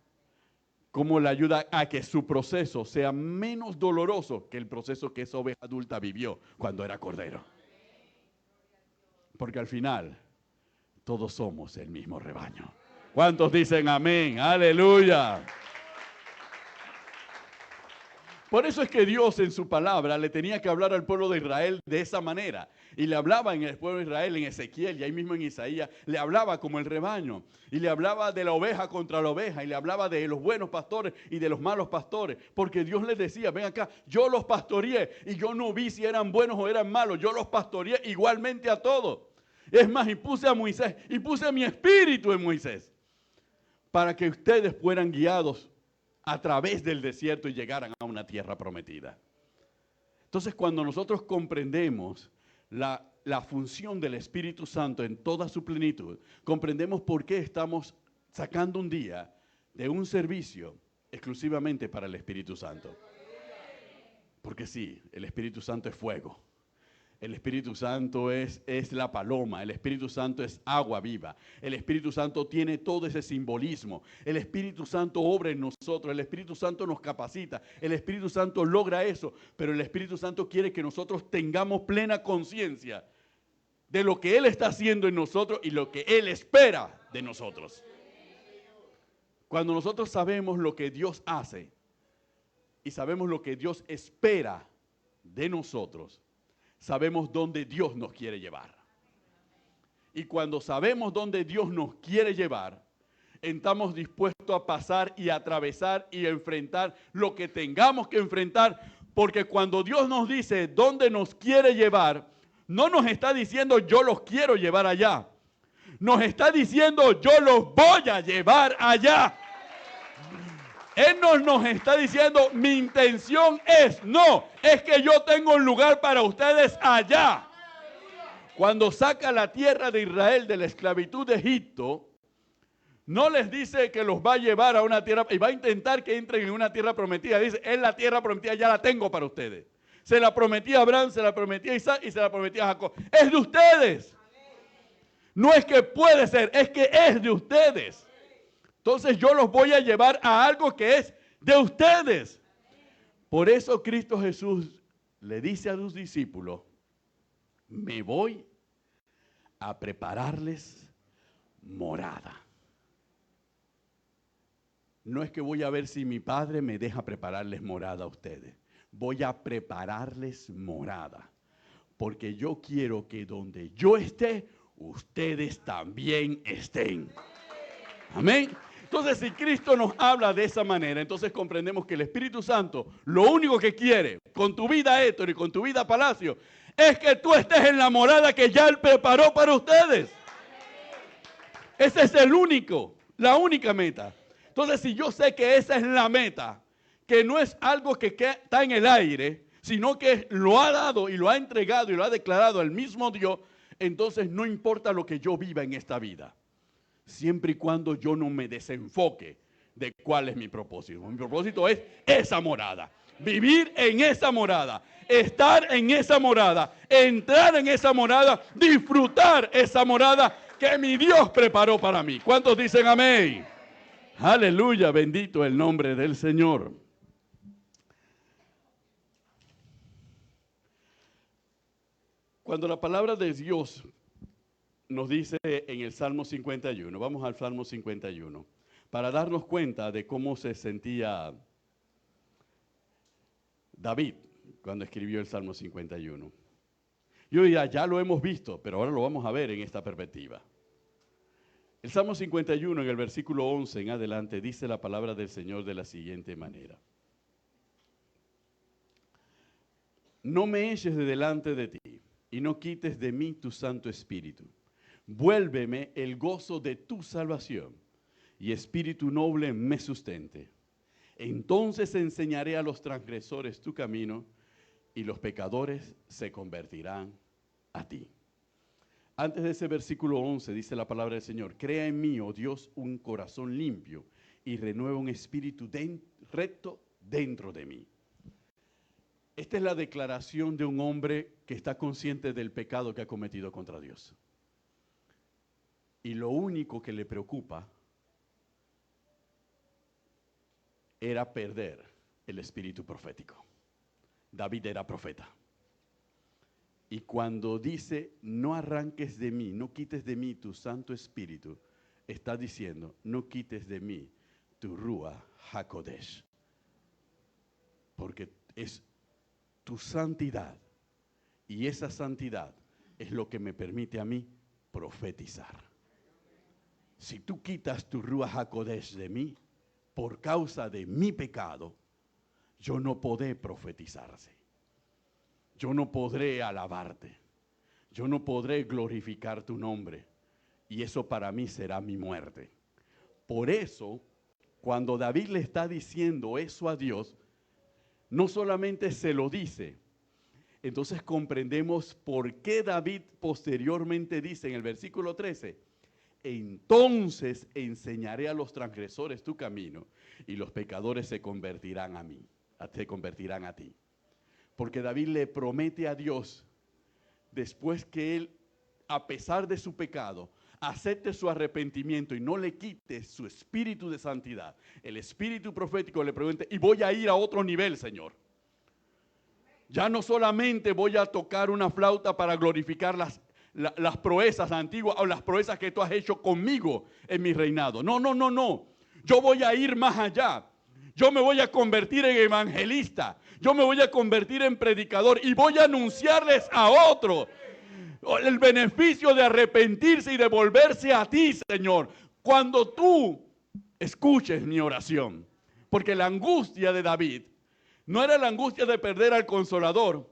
a que su proceso sea menos doloroso que el proceso que esa oveja adulta vivió cuando era cordero. Porque al final todos somos el mismo rebaño. ¿Cuántos dicen amén? ¡Aleluya! Por eso es que Dios en su palabra le tenía que hablar al pueblo de Israel de esa manera. Y le hablaba en el pueblo de Israel, en Ezequiel y ahí mismo en Isaías, le hablaba como el rebaño. Y le hablaba de la oveja contra la oveja. Y le hablaba de los buenos pastores y de los malos pastores. Porque Dios les decía, ven acá, yo los pastoreé y yo no vi si eran buenos o eran malos. Yo los pastoreé igualmente a todos. Es más, y puse a Moisés, y puse mi espíritu en Moisés. Para que ustedes fueran guiados a través del desierto y llegaran a una tierra prometida. Entonces, cuando nosotros comprendemos la función del Espíritu Santo en toda su plenitud, comprendemos por qué estamos sacando un día de un servicio exclusivamente para el Espíritu Santo. Porque sí, el Espíritu Santo es fuego. El Espíritu Santo es la paloma, el Espíritu Santo es agua viva, el Espíritu Santo tiene todo ese simbolismo, el Espíritu Santo obra en nosotros, el Espíritu Santo nos capacita, el Espíritu Santo logra eso, pero el Espíritu Santo quiere que nosotros tengamos plena conciencia de lo que Él está haciendo en nosotros y lo que Él espera de nosotros. Cuando nosotros sabemos lo que Dios hace y sabemos lo que Dios espera de nosotros, sabemos dónde Dios nos quiere llevar. Y cuando sabemos dónde Dios nos quiere llevar, estamos dispuestos a pasar y atravesar y enfrentar lo que tengamos que enfrentar Porque cuando Dios nos dice dónde nos quiere llevar, no nos está diciendo yo los quiero llevar allá. Nos está diciendo yo los voy a llevar allá. Él nos está diciendo mi intención es que yo tengo un lugar para ustedes allá. Cuando saca la tierra de Israel de la esclavitud de Egipto, no les dice que los va a llevar a una tierra y va a intentar que entren en una tierra prometida. Dice, es la tierra prometida, ya la tengo para ustedes. Se la prometí a Abraham, se la prometí a Isaac y se la prometí a Jacob. Es de ustedes. No es que puede ser, es que es de ustedes. Entonces yo los voy a llevar a algo que es de ustedes. Por eso Cristo Jesús le dice a sus discípulos, me voy a prepararles morada. No es que voy a ver si mi Padre me deja prepararles morada a ustedes. Voy a prepararles morada. Porque yo quiero que donde yo esté, ustedes también estén. Amén. Entonces, si Cristo nos habla de esa manera, entonces comprendemos que el Espíritu Santo, lo único que quiere con tu vida, Héctor, y con tu vida, Palacio, es que tú estés en la morada que ya Él preparó para ustedes. Ese es la única meta. Entonces, si yo sé que esa es la meta, que no es algo que está en el aire, sino que lo ha dado y lo ha entregado y lo ha declarado el mismo Dios, entonces no importa lo que yo viva en esta vida, siempre y cuando yo no me desenfoque de cuál es mi propósito. Mi propósito es esa morada, vivir en esa morada, estar en esa morada, entrar en esa morada, disfrutar esa morada que mi Dios preparó para mí. ¿Cuántos dicen amén? Aleluya, bendito el nombre del Señor. Cuando la palabra de Dios nos dice en el Salmo 51, vamos al Salmo 51, para darnos cuenta de cómo se sentía David cuando escribió el Salmo 51. Yo diría, ya lo hemos visto, pero ahora lo vamos a ver en esta perspectiva. El Salmo 51, en el versículo 11 en adelante, dice la palabra del Señor de la siguiente manera. No me eches de delante de ti y no quites de mí tu Santo Espíritu. Vuélveme el gozo de tu salvación y espíritu noble me sustente. Entonces enseñaré a los transgresores tu camino y los pecadores se convertirán a ti. Antes de ese versículo 11 dice la palabra del Señor, crea en mí, oh Dios, un corazón limpio y renueva un espíritu recto dentro de mí. Esta es la declaración de un hombre que está consciente del pecado que ha cometido contra Dios. Y lo único que le preocupa era perder el espíritu profético. David era profeta. Y cuando dice, no arranques de mí, no quites de mí tu Santo Espíritu, está diciendo, no quites de mí tu Ruach HaKodesh. Porque es tu santidad. Y esa santidad es lo que me permite a mí profetizar. Si tú quitas tu Ruach HaKodesh de mí, por causa de mi pecado, yo no podré profetizarse. Yo no podré alabarte. Yo no podré glorificar tu nombre. Y eso para mí será mi muerte. Por eso, cuando David le está diciendo eso a Dios, no solamente se lo dice, entonces comprendemos por qué David posteriormente dice en el versículo 13, entonces enseñaré a los transgresores tu camino y los pecadores se convertirán a ti. Porque David le promete a Dios, después que él, a pesar de su pecado, acepte su arrepentimiento y no le quite su espíritu de santidad, el espíritu profético le pregunta, y voy a ir a otro nivel, Señor. Ya no solamente voy a tocar una flauta para glorificar las proezas antiguas o las proezas que tú has hecho conmigo en mi reinado. No. Yo voy a ir más allá. Yo me voy a convertir en evangelista. Yo me voy a convertir en predicador y voy a anunciarles a otros el beneficio de arrepentirse y de volverse a ti, Señor. Cuando tú escuches mi oración. Porque la angustia de David No era la angustia de perder al Consolador.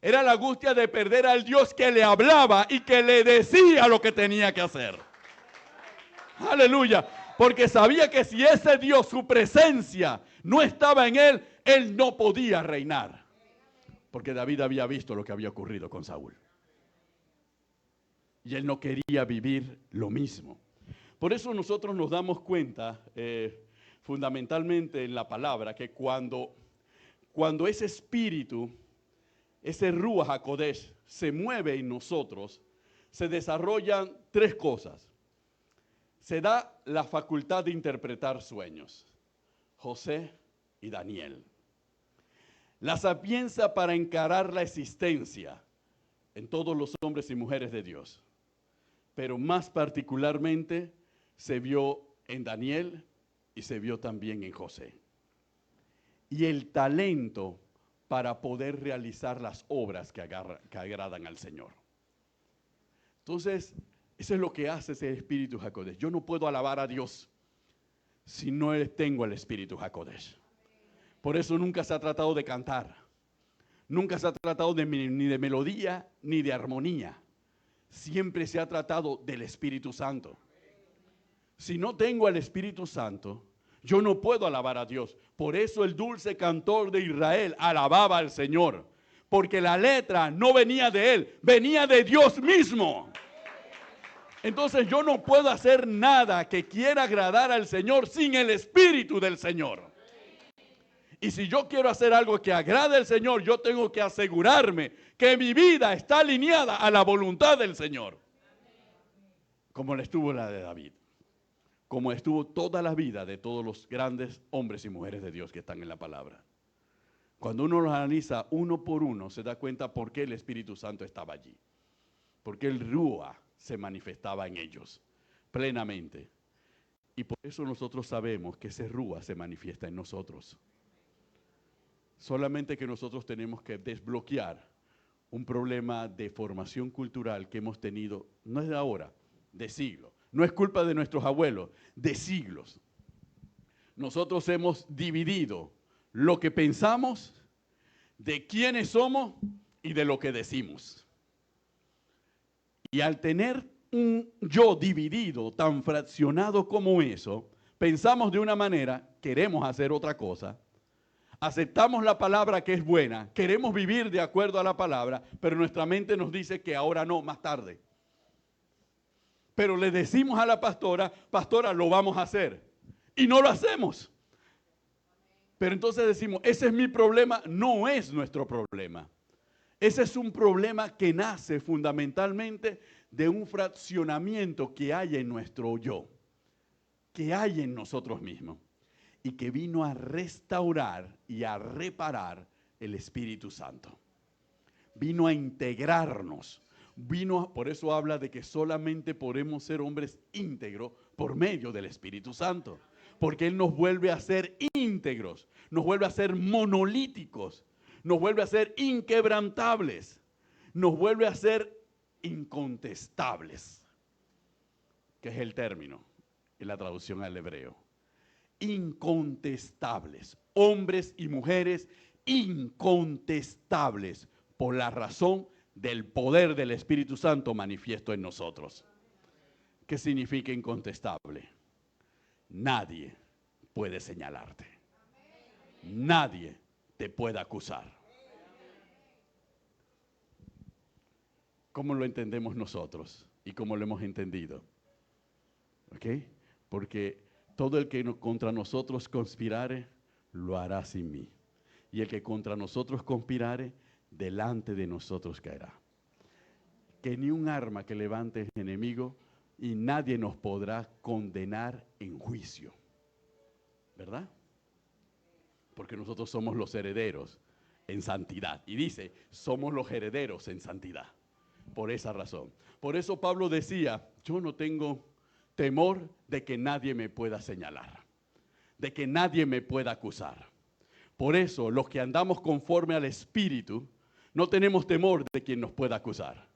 Era la angustia de perder al Dios que le hablaba y que le decía lo que tenía que hacer. Aleluya. Porque sabía que si ese Dios, su presencia, no estaba en él, él no podía reinar. Porque David había visto lo que había ocurrido con Saúl. Y él no quería vivir lo mismo. Por eso nosotros nos damos cuenta, fundamentalmente en la palabra, que cuando ese espíritu, ese Ruach HaKodesh, se mueve en nosotros, se desarrollan tres cosas. Se da la facultad de interpretar sueños. José y Daniel. La sapiencia para encarar la existencia en todos los hombres y mujeres de Dios. Pero más particularmente se vio en Daniel y se vio también en José. Y el talento para poder realizar las obras que agradan al Señor. Entonces, eso es lo que hace ese Espíritu HaKodesh. Yo no puedo alabar a Dios si no tengo el Espíritu HaKodesh. Por eso nunca se ha tratado de cantar. Nunca se ha tratado ni de melodía ni de armonía. Siempre se ha tratado del Espíritu Santo. Si no tengo al Espíritu Santo, yo no puedo alabar a Dios. Por eso el dulce cantor de Israel alababa al Señor. Porque la letra no venía de él, venía de Dios mismo. Entonces yo no puedo hacer nada que quiera agradar al Señor sin el Espíritu del Señor. Y si yo quiero hacer algo que agrade al Señor, yo tengo que asegurarme que mi vida está alineada a la voluntad del Señor. Como le estuvo la de David. Como estuvo toda la vida de todos los grandes hombres y mujeres de Dios que están en la palabra. Cuando uno los analiza uno por uno, se da cuenta por qué el Espíritu Santo estaba allí. Porque el Ruach se manifestaba en ellos plenamente. Y por eso nosotros sabemos que ese Ruach se manifiesta en nosotros. Solamente que nosotros tenemos que desbloquear un problema de formación cultural que hemos tenido, no es de ahora, de siglos. No es culpa de nuestros abuelos, de siglos. Nosotros hemos dividido lo que pensamos, de quiénes somos y de lo que decimos. Y al tener un yo dividido, tan fraccionado como eso, pensamos de una manera, queremos hacer otra cosa, aceptamos la palabra que es buena, queremos vivir de acuerdo a la palabra, pero nuestra mente nos dice que ahora no, más tarde. Pero le decimos a la pastora, pastora, lo vamos a hacer. Y no lo hacemos. Pero entonces decimos, ese es mi problema. No es nuestro problema. Ese es un problema que nace fundamentalmente de un fraccionamiento que hay en nuestro yo. Que hay en nosotros mismos. Y que vino a restaurar y a reparar el Espíritu Santo. Vino a integrarnos. Por eso habla de que solamente podemos ser hombres íntegros por medio del Espíritu Santo. Porque Él nos vuelve a ser íntegros, nos vuelve a ser monolíticos, nos vuelve a ser inquebrantables, nos vuelve a ser incontestables, que es el término en la traducción al hebreo. Incontestables, hombres y mujeres incontestables por la razón del poder del Espíritu Santo manifiesto en nosotros. ¿Qué significa incontestable? Nadie puede señalarte. Nadie te puede acusar. ¿Cómo lo entendemos nosotros? ¿Y cómo lo hemos entendido? ¿Ok? Porque todo el que contra nosotros conspirare, lo hará sin mí. Y el que contra nosotros conspirare, delante de nosotros caerá. Que ni un arma que levante el enemigo y nadie nos podrá condenar en juicio. ¿Verdad? Porque nosotros somos los herederos en santidad. Y dice, somos los herederos en santidad. Por esa razón. Por eso Pablo decía, yo no tengo temor de que nadie me pueda señalar. De que nadie me pueda acusar. Por eso, los que andamos conforme al Espíritu, no tenemos temor de quien nos pueda acusar.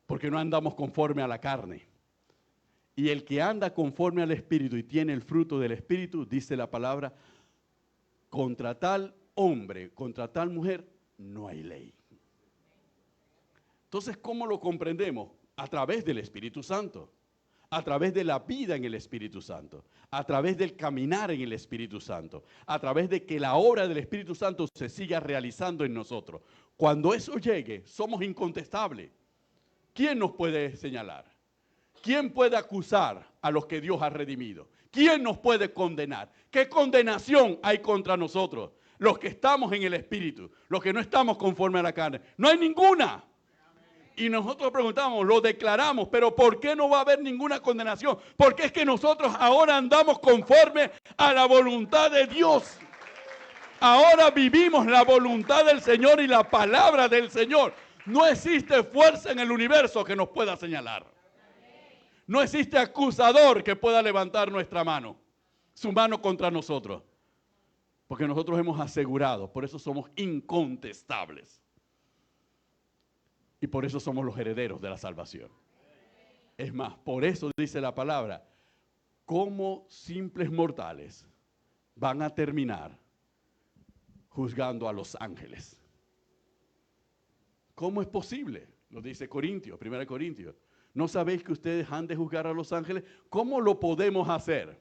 Porque no andamos conforme a la carne. Y el que anda conforme al Espíritu y tiene el fruto del Espíritu, dice la palabra, contra tal hombre contra tal mujer, no hay ley. Entonces, ¿cómo lo comprendemos? A través del Espíritu Santo, a través de la vida en el Espíritu Santo, a través del caminar en el Espíritu Santo, a través de que la obra del Espíritu Santo se siga realizando en nosotros. Cuando eso llegue, somos incontestables. ¿Quién nos puede señalar? ¿Quién puede acusar a los que Dios ha redimido? ¿Quién nos puede condenar? ¿Qué condenación hay contra nosotros? Los que estamos en el Espíritu, los que no estamos conforme a la carne. No hay ninguna. Y nosotros preguntamos, lo declaramos, pero ¿por qué no va a haber ninguna condenación? Porque es que nosotros ahora andamos conforme a la voluntad de Dios. Ahora vivimos la voluntad del Señor y la palabra del Señor. No existe fuerza en el universo que nos pueda señalar. No existe acusador que pueda levantar nuestra mano, su mano contra nosotros. Porque nosotros hemos asegurado, por eso somos incontestables. Y por eso somos los herederos de la salvación. Es más, por eso dice la palabra, como simples mortales van a terminar juzgando a los ángeles. ¿Cómo es posible? Lo dice Corintios, 1 Corintios. ¿No sabéis que ustedes han de juzgar a los ángeles? ¿Cómo lo podemos hacer?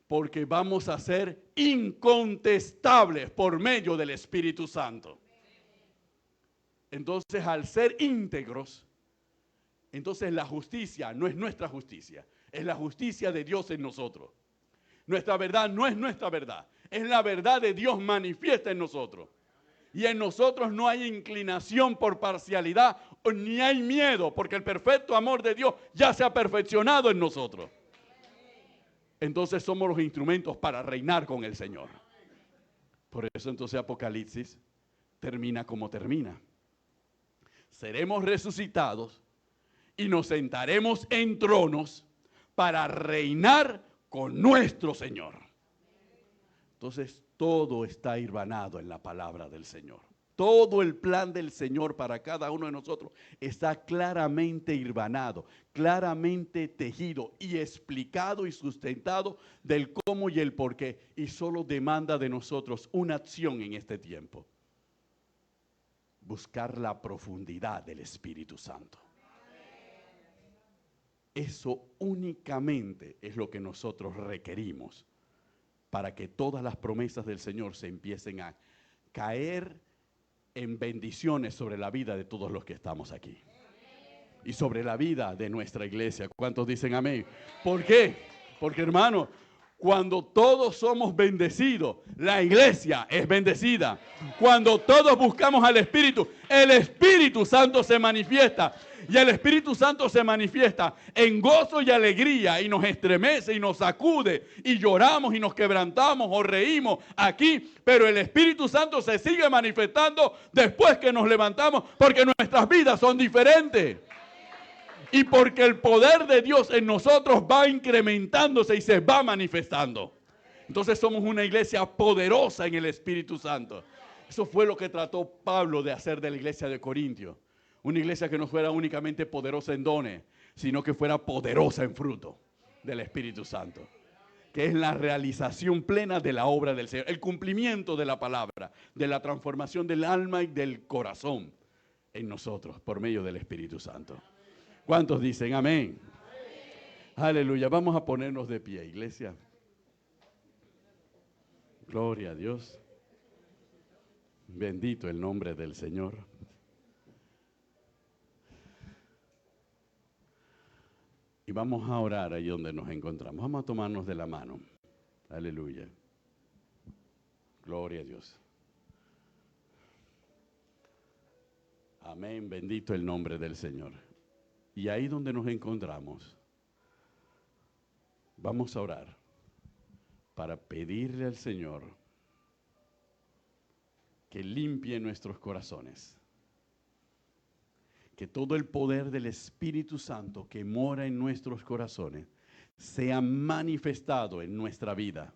Porque vamos a ser incontestables por medio del Espíritu Santo. Entonces, al ser íntegros, entonces la justicia no es nuestra justicia, es la justicia de Dios en nosotros. Nuestra verdad no es nuestra verdad, es la verdad de Dios manifiesta en nosotros. Y en nosotros no hay inclinación por parcialidad, ni hay miedo, porque el perfecto amor de Dios ya se ha perfeccionado en nosotros. Entonces somos los instrumentos para reinar con el Señor. Por eso entonces Apocalipsis termina como termina. Seremos resucitados y nos sentaremos en tronos para reinar con nuestro Señor. Entonces todo está hilvanado en la palabra del Señor. Todo el plan del Señor para cada uno de nosotros está claramente hilvanado, claramente tejido y explicado y sustentado del cómo y el por qué. Y solo demanda de nosotros una acción en este tiempo. Buscar la profundidad del Espíritu Santo. Eso únicamente es lo que nosotros requerimos para que todas las promesas del Señor se empiecen a caer en bendiciones sobre la vida de todos los que estamos aquí. Y sobre la vida de nuestra iglesia. ¿Cuántos dicen amén? ¿Por qué? Porque, hermano, cuando todos somos bendecidos, la iglesia es bendecida. Cuando todos buscamos al Espíritu, el Espíritu Santo se manifiesta. Y el Espíritu Santo se manifiesta en gozo y alegría y nos estremece y nos sacude y lloramos y nos quebrantamos o reímos aquí. Pero el Espíritu Santo se sigue manifestando después que nos levantamos porque nuestras vidas son diferentes. Y porque el poder de Dios en nosotros va incrementándose y se va manifestando. Entonces somos una iglesia poderosa en el Espíritu Santo. Eso fue lo que trató Pablo de hacer de la iglesia de Corintios. Una iglesia que no fuera únicamente poderosa en dones, sino que fuera poderosa en fruto del Espíritu Santo. Que es la realización plena de la obra del Señor. El cumplimiento de la palabra, de la transformación del alma y del corazón en nosotros por medio del Espíritu Santo. ¿Cuántos dicen amén? Aleluya. Vamos a ponernos de pie, iglesia. Gloria a Dios. Bendito el nombre del Señor. Y vamos a orar ahí donde nos encontramos. Vamos a tomarnos de la mano. Aleluya. Gloria a Dios. Amén. Bendito el nombre del Señor. Y ahí donde nos encontramos, vamos a orar para pedirle al Señor que limpie nuestros corazones. Que todo el poder del Espíritu Santo que mora en nuestros corazones sea manifestado en nuestra vida,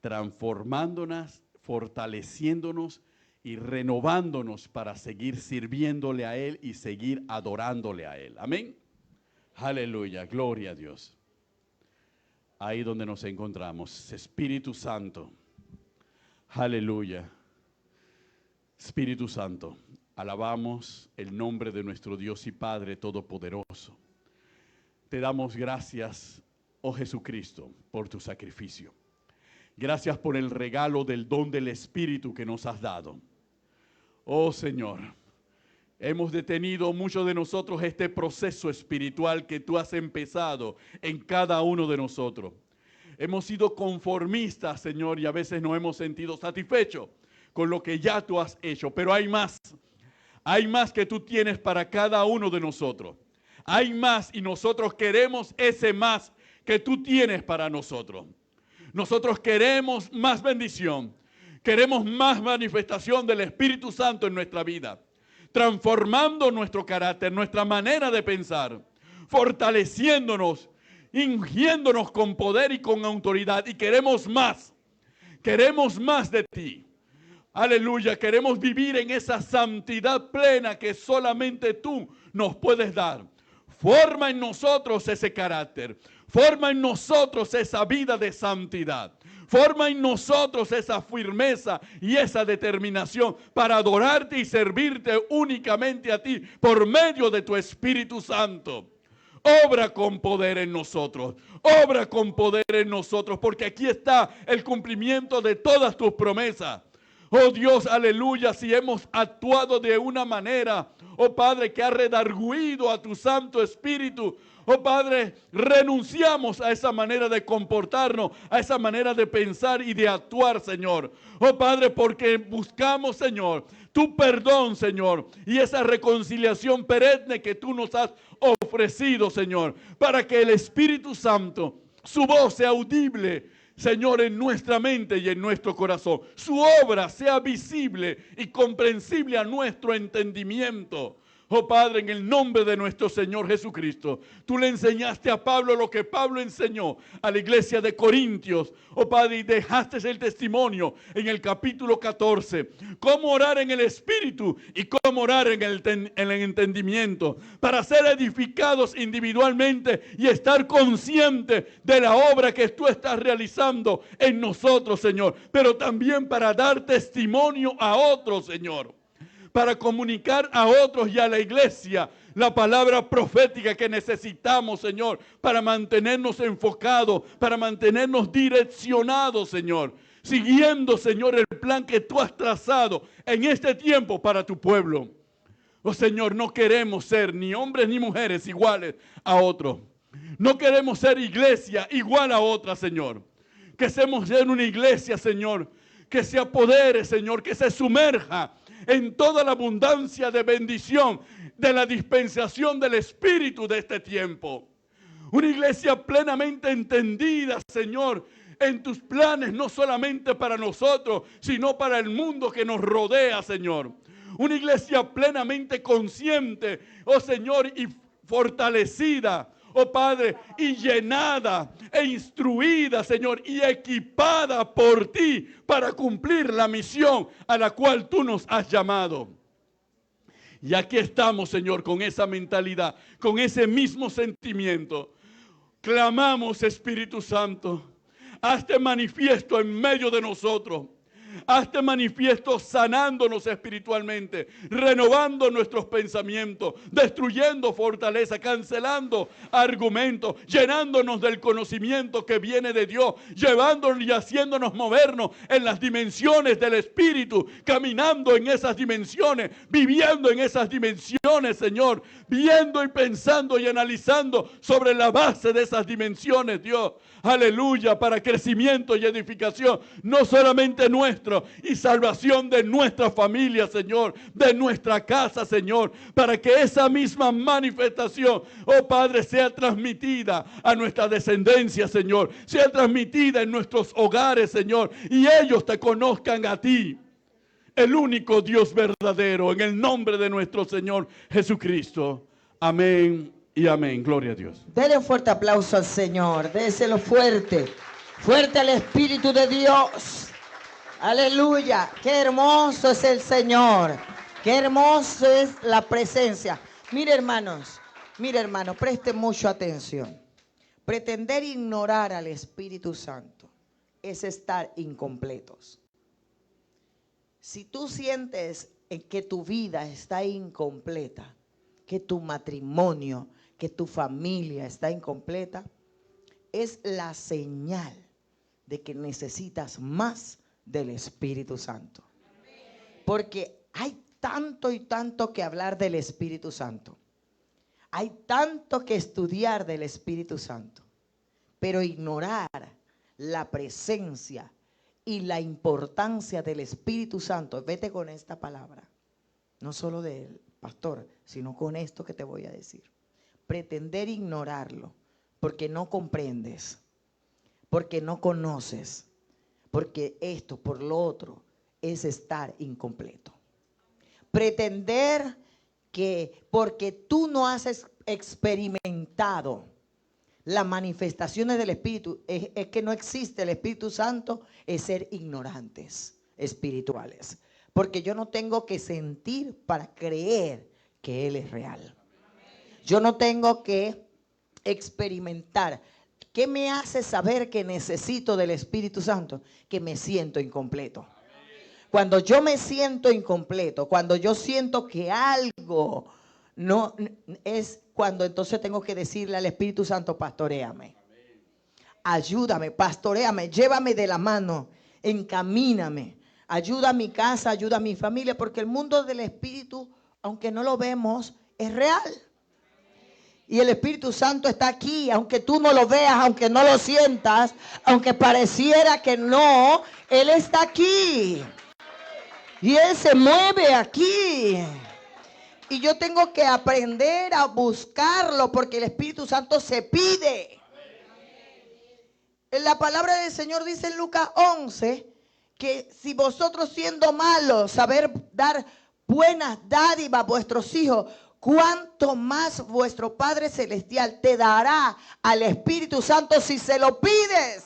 transformándonos, fortaleciéndonos y renovándonos para seguir sirviéndole a Él y seguir adorándole a Él. Amén. Aleluya, gloria a Dios. Ahí donde nos encontramos, Espíritu Santo. Aleluya. Espíritu Santo, alabamos el nombre de nuestro Dios y Padre Todopoderoso. Te damos gracias, oh Jesucristo, por tu sacrificio. Gracias por el regalo del don del Espíritu que nos has dado. Oh Señor, hemos detenido muchos de nosotros este proceso espiritual que tú has empezado en cada uno de nosotros. Hemos sido conformistas, Señor, y a veces nos hemos sentido satisfechos con lo que ya tú has hecho. Pero hay más. Hay más que tú tienes para cada uno de nosotros. Hay más y nosotros queremos ese más que tú tienes para nosotros. Nosotros queremos más bendición. Queremos más manifestación del Espíritu Santo en nuestra vida. Transformando nuestro carácter, nuestra manera de pensar. Fortaleciéndonos, ungiéndonos con poder y con autoridad. Y queremos más de ti. Aleluya, queremos vivir en esa santidad plena que solamente tú nos puedes dar. Forma en nosotros ese carácter. Forma en nosotros esa vida de santidad. Forma en nosotros esa firmeza y esa determinación para adorarte y servirte únicamente a ti por medio de tu Espíritu Santo. Obra con poder en nosotros, obra con poder en nosotros, porque aquí está el cumplimiento de todas tus promesas. Oh Dios, aleluya, si hemos actuado de una manera, oh Padre, que ha redarguido a tu Santo Espíritu, oh Padre, renunciamos a esa manera de comportarnos, a esa manera de pensar y de actuar, Señor. Oh Padre, porque buscamos, Señor, tu perdón, Señor, y esa reconciliación perenne que tú nos has ofrecido, Señor, para que el Espíritu Santo, su voz sea audible, Señor, en nuestra mente y en nuestro corazón. Su obra sea visible y comprensible a nuestro entendimiento. Oh Padre, en el nombre de nuestro Señor Jesucristo, tú le enseñaste a Pablo lo que Pablo enseñó a la iglesia de Corintios. Oh Padre, y dejaste el testimonio en el capítulo 14. Cómo orar en el Espíritu y cómo orar en el entendimiento. Para ser edificados individualmente y estar conscientes de la obra que tú estás realizando en nosotros, Señor. Pero también para dar testimonio a otros, Señor. Para comunicar a otros y a la iglesia la palabra profética que necesitamos, Señor, para mantenernos enfocados, para mantenernos direccionados, Señor, siguiendo, Señor, el plan que tú has trazado en este tiempo para tu pueblo. Oh Señor, no queremos ser ni hombres ni mujeres iguales a otros. No queremos ser iglesia igual a otra, Señor. Que seamos ser una iglesia, Señor, que se apodere, Señor, que se sumerja en toda la abundancia de bendición de la dispensación del Espíritu de este tiempo. Una iglesia plenamente entendida, Señor, en tus planes, no solamente para nosotros, sino para el mundo que nos rodea, Señor. Una iglesia plenamente consciente, oh Señor, y fortalecida, oh Padre, y llenada e instruida, Señor, y equipada por ti para cumplir la misión a la cual tú nos has llamado. Y aquí estamos, Señor, con esa mentalidad, con ese mismo sentimiento. Clamamos, Espíritu Santo, hazte manifiesto en medio de nosotros. Hazte manifiesto sanándonos espiritualmente, renovando nuestros pensamientos, destruyendo fortaleza, cancelando argumentos, llenándonos del conocimiento que viene de Dios, llevándonos y haciéndonos movernos en las dimensiones del Espíritu, caminando en esas dimensiones, viviendo en esas dimensiones, Señor, viendo y pensando y analizando sobre la base de esas dimensiones, Dios. Aleluya, para crecimiento y edificación, no solamente nuestro, y salvación de nuestra familia, Señor, de nuestra casa, Señor, para que esa misma manifestación, oh Padre, sea transmitida a nuestra descendencia, Señor, sea transmitida en nuestros hogares, Señor, y ellos te conozcan a ti, el único Dios verdadero, en el nombre de nuestro Señor Jesucristo. Amén. Y amén, gloria a Dios. Dele un fuerte aplauso al Señor, déselo fuerte, fuerte al Espíritu de Dios. Aleluya, qué hermoso es el Señor, qué hermoso es la presencia. Mire hermano, presten mucha atención. Pretender ignorar al Espíritu Santo es estar incompletos. Si tú sientes que tu vida está incompleta, que tu matrimonio, que tu familia está incompleta, es la señal de que necesitas más del Espíritu Santo. Porque hay tanto y tanto que hablar del Espíritu Santo. Hay tanto que estudiar del Espíritu Santo. Pero ignorar la presencia y la importancia del Espíritu Santo, vete con esta palabra, no solo del pastor, sino con esto que te voy a decir. Pretender ignorarlo porque no comprendes, porque no conoces, porque esto por lo otro es estar incompleto. Pretender que porque tú no has experimentado las manifestaciones del Espíritu, es que no existe el Espíritu Santo, es ser ignorantes espirituales. Porque yo no tengo que sentir para creer que Él es real. Yo no tengo que experimentar. ¿Qué me hace saber que necesito del Espíritu Santo? Que me siento incompleto. Cuando yo me siento incompleto, cuando yo siento que algo no es, cuando entonces tengo que decirle al Espíritu Santo, pastoréame, ayúdame, pastoréame, llévame de la mano, encamíname, ayuda a mi casa, ayuda a mi familia, porque el mundo del Espíritu, aunque no lo vemos, es real. Y el Espíritu Santo está aquí, aunque tú no lo veas, aunque no lo sientas, aunque pareciera que no, Él está aquí. Y Él se mueve aquí. Y yo tengo que aprender a buscarlo porque el Espíritu Santo se pide. En la palabra del Señor dice en Lucas 11 que si vosotros siendo malos saber dar buenas dádivas a vuestros hijos, cuánto más vuestro Padre Celestial te dará al Espíritu Santo si se lo pides.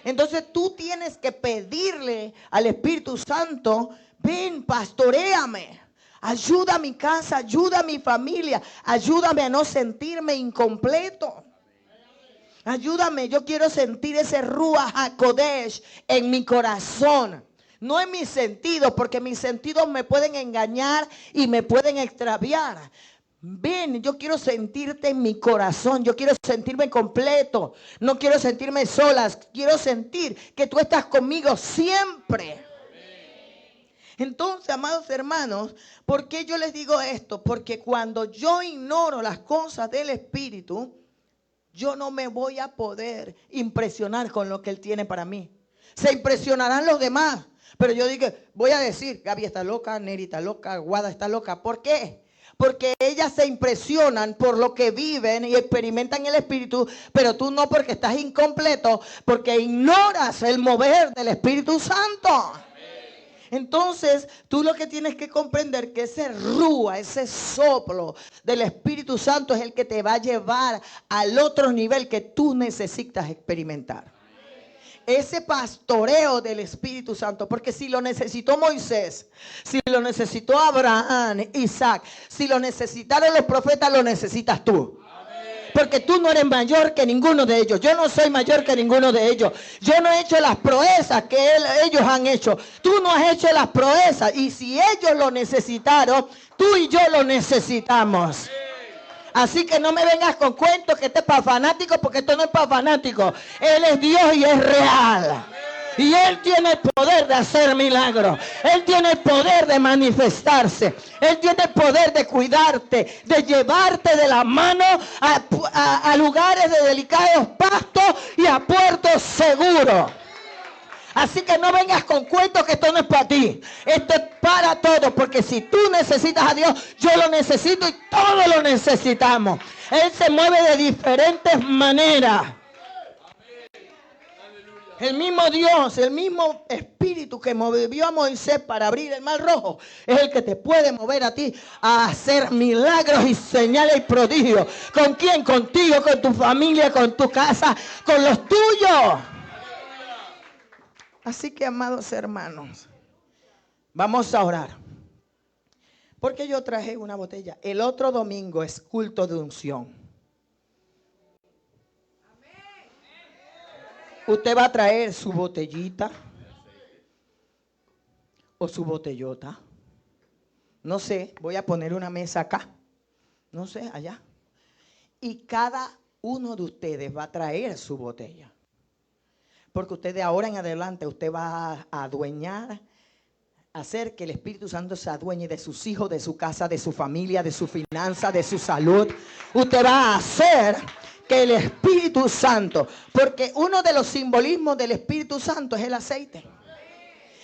Entonces tú tienes que pedirle al Espíritu Santo, ven, pastoréame, ayuda a mi casa, ayuda a mi familia, ayúdame a no sentirme incompleto. Ayúdame, yo quiero sentir ese Ruach HaKodesh en mi corazón. No en mis sentidos, porque mis sentidos me pueden engañar y me pueden extraviar. Ven, yo quiero sentirte en mi corazón, yo quiero sentirme completo, no quiero sentirme solas, quiero sentir que tú estás conmigo siempre. Entonces, amados hermanos, ¿por qué yo les digo esto? Porque cuando yo ignoro las cosas del Espíritu, yo no me voy a poder impresionar con lo que Él tiene para mí. Se impresionarán los demás, pero yo digo, voy a decir, Gaby está loca, Neri está loca, Guada está loca. ¿Por qué? Porque ellas se impresionan por lo que viven y experimentan el Espíritu, pero tú no, porque estás incompleto, porque ignoras el mover del Espíritu Santo. Entonces, tú lo que tienes que comprender que ese rúa, ese soplo del Espíritu Santo es el que te va a llevar al otro nivel que tú necesitas experimentar. Ese pastoreo del Espíritu Santo, porque si lo necesitó Moisés, si lo necesitó Abraham, Isaac, si lo necesitaron los profetas, lo necesitas tú. Porque tú no eres mayor que ninguno de ellos. Yo no soy mayor que ninguno de ellos. Yo no he hecho las proezas que ellos han hecho. Tú no has hecho las proezas. Y si ellos lo necesitaron, tú y yo lo necesitamos. Así que no me vengas con cuentos que este es para fanáticos, porque esto no es para fanáticos. Él es Dios y es real. Y Él tiene el poder de hacer milagros. Él tiene el poder de manifestarse. Él tiene el poder de cuidarte, de llevarte de la mano a lugares de delicados pastos y a puertos seguros. Así que no vengas con cuentos que esto no es para ti. Esto es para todos. Porque si tú necesitas a Dios, yo lo necesito y todos lo necesitamos. Él se mueve de diferentes maneras. El mismo Dios, el mismo Espíritu que movió a Moisés para abrir el mar rojo, es el que te puede mover a ti a hacer milagros y señales y prodigios. ¿Con quién? Contigo, con tu familia, con tu casa, con los tuyos. Así que, amados hermanos, vamos a orar. Porque yo traje una botella. El otro domingo es culto de unción. Usted va a traer su botellita. o su botellota. No sé, voy a poner una mesa acá. No sé, allá. Y cada uno de ustedes va a traer su botella. Porque usted de ahora en adelante, usted va a adueñar, hacer que el Espíritu Santo se adueñe de sus hijos, de su casa, de su familia, de su finanza, de su salud. Usted va a hacer que el Espíritu Santo, porque uno de los simbolismos del Espíritu Santo es el aceite.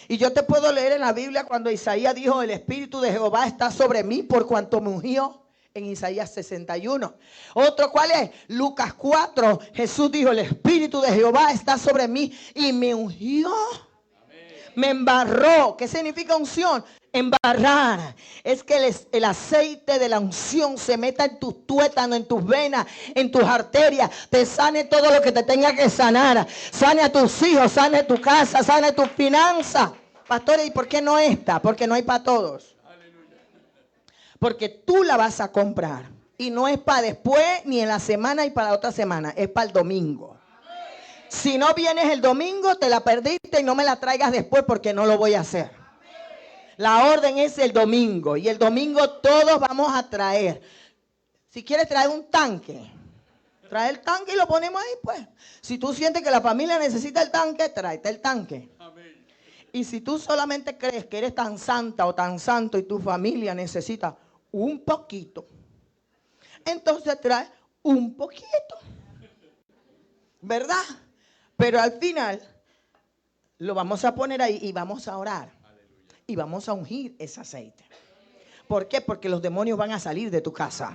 Y yo te puedo leer en la Biblia cuando Isaías dijo, el Espíritu de Jehová está sobre mí por cuanto me ungió. En Isaías 61. Otro, ¿cuál es? Lucas 4. Jesús dijo, el Espíritu de Jehová está sobre mí y me ungió. Me embarró. ¿Qué significa unción? Embarrar. Es que el aceite de la unción se meta en tus tuétanos, en tus venas, en tus arterias. Te sane todo lo que te tenga que sanar. Sane a tus hijos, sane tu casa, sane tus finanzas. Pastores, ¿y por qué no esta? Porque no hay para todos. Porque tú la vas a comprar. Y no es para después, ni en la semana y para la otra semana. Es para el domingo. Si no vienes el domingo, te la perdiste y no me la traigas después porque no lo voy a hacer. La orden es el domingo. Y el domingo todos vamos a traer. Si quieres traer un tanque, trae el tanque y lo ponemos ahí pues. Si tú sientes que la familia necesita el tanque, tráete el tanque. Y si tú solamente crees que eres tan santa o tan santo y tu familia necesita un poquito, entonces trae un poquito, ¿verdad? Pero al final lo vamos a poner ahí y vamos a orar. Y vamos a ungir ese aceite. ¿Por qué? Porque los demonios van a salir de tu casa.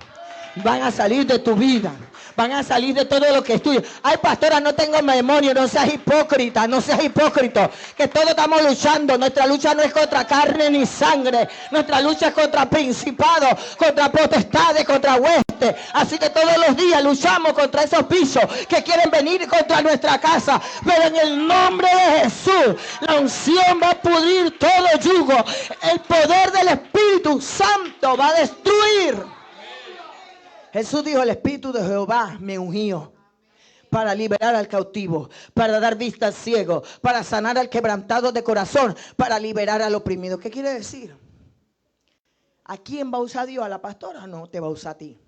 Van a salir de tu vida. Van a salir de todo lo que es tuyo. Ay, pastora, no tengo demonio. No seas hipócrita. No seas hipócrita. Que todos estamos luchando. Nuestra lucha no es contra carne ni sangre. Nuestra lucha es contra principados, contra potestades, contra huestes. Así que todos los días luchamos contra esos pisos que quieren venir contra nuestra casa. Pero en el nombre de Jesús, la unción va a pudrir todo yugo. El poder del Espíritu Santo va a destruir. Jesús dijo, el Espíritu de Jehová me ungió para liberar al cautivo, para dar vista al ciego, para sanar al quebrantado de corazón, para liberar al oprimido. ¿Qué quiere decir? ¿A quién va a usar Dios? ¿A la pastora? No, te va a usar a ti.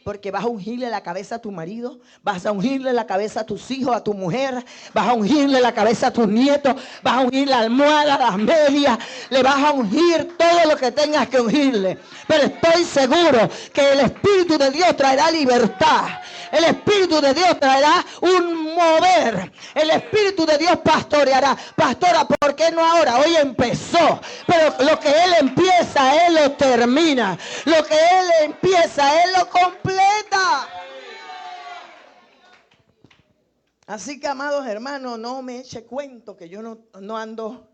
Porque vas a ungirle la cabeza a tu marido, vas a ungirle la cabeza a tus hijos, a tu mujer, vas a ungirle la cabeza a tus nietos, vas a ungir la almohada, las medias, le vas a ungir todo lo que tengas que ungirle. Pero estoy seguro que el Espíritu de Dios traerá libertad. El Espíritu de Dios traerá un mover. El Espíritu de Dios pastoreará. Pastora, ¿por qué no ahora? Hoy empezó. Pero lo que Él empieza, Él lo termina. Lo que Él empieza, Él lo completa. Así que, amados hermanos, no me eche cuento que yo no ando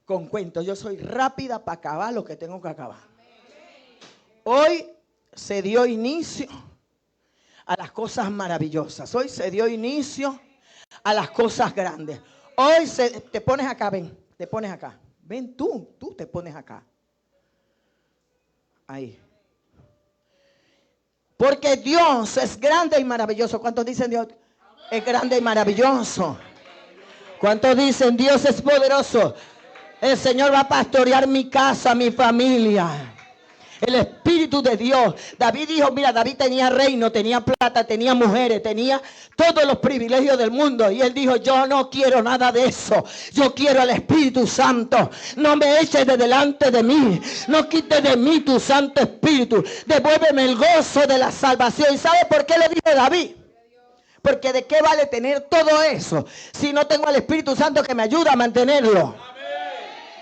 con cuentos. Yo soy rápida para acabar lo que tengo que acabar. Hoy se dio inicio a las cosas maravillosas. Hoy se dio inicio a las cosas grandes. Hoy te pones acá, ven, te pones acá. Ven tú te pones acá. Ahí. Porque Dios es grande y maravilloso. ¿Cuántos dicen Dios es grande y maravilloso? ¿Cuántos dicen Dios es poderoso? El Señor va a pastorear mi casa, mi familia. El Espíritu de Dios. David dijo, mira, David tenía reino, tenía plata, tenía mujeres, tenía todos los privilegios del mundo. Y él dijo, yo no quiero nada de eso. Yo quiero al Espíritu Santo. No me eches de delante de mí. No quites de mí tu Santo Espíritu. Devuélveme el gozo de la salvación. ¿Y sabe por qué le dijo David? Porque de qué vale tener todo eso si no tengo al Espíritu Santo que me ayuda a mantenerlo.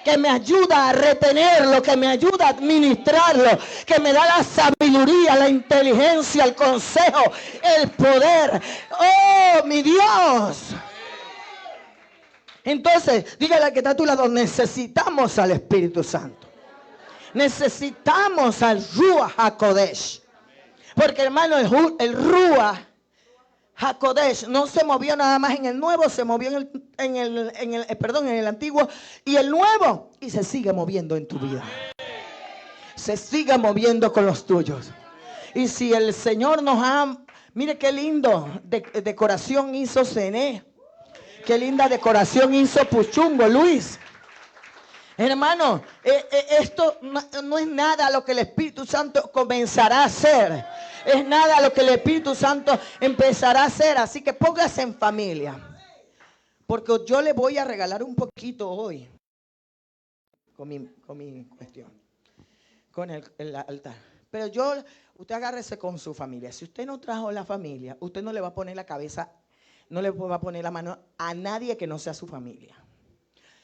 Que me ayuda a retenerlo, que me ayuda a administrarlo, que me da la sabiduría, la inteligencia, el consejo, el poder. ¡Oh, mi Dios! Entonces, dígale al que está a tu lado, necesitamos al Espíritu Santo. Necesitamos al Ruach HaKodesh. Porque, hermano, el Ruach HaKodesh no se movió nada más en el nuevo, se movió en el antiguo y el nuevo, y se sigue moviendo en tu vida. Se sigue moviendo con los tuyos. Y si el Señor nos ha, mire qué lindo decoración hizo Cené, qué linda decoración hizo Puchungo Luis. Hermano, esto no es nada lo que el Espíritu Santo comenzará a hacer. Es nada lo que el Espíritu Santo empezará a hacer. Así que póngase en familia. Porque yo le voy a regalar un poquito hoy. Con mi cuestión. Con el altar. Pero usted agárrese con su familia. Si usted no trajo la familia, usted no le va a poner la cabeza, no le va a poner la mano a nadie que no sea su familia.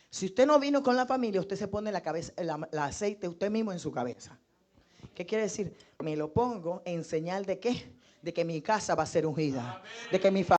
Si usted no vino con la familia, usted se pone la cabeza, el aceite usted mismo en su cabeza. ¿Qué quiere decir? Me lo pongo en señal de ¿qué? De que mi casa va a ser ungida. De que mi familia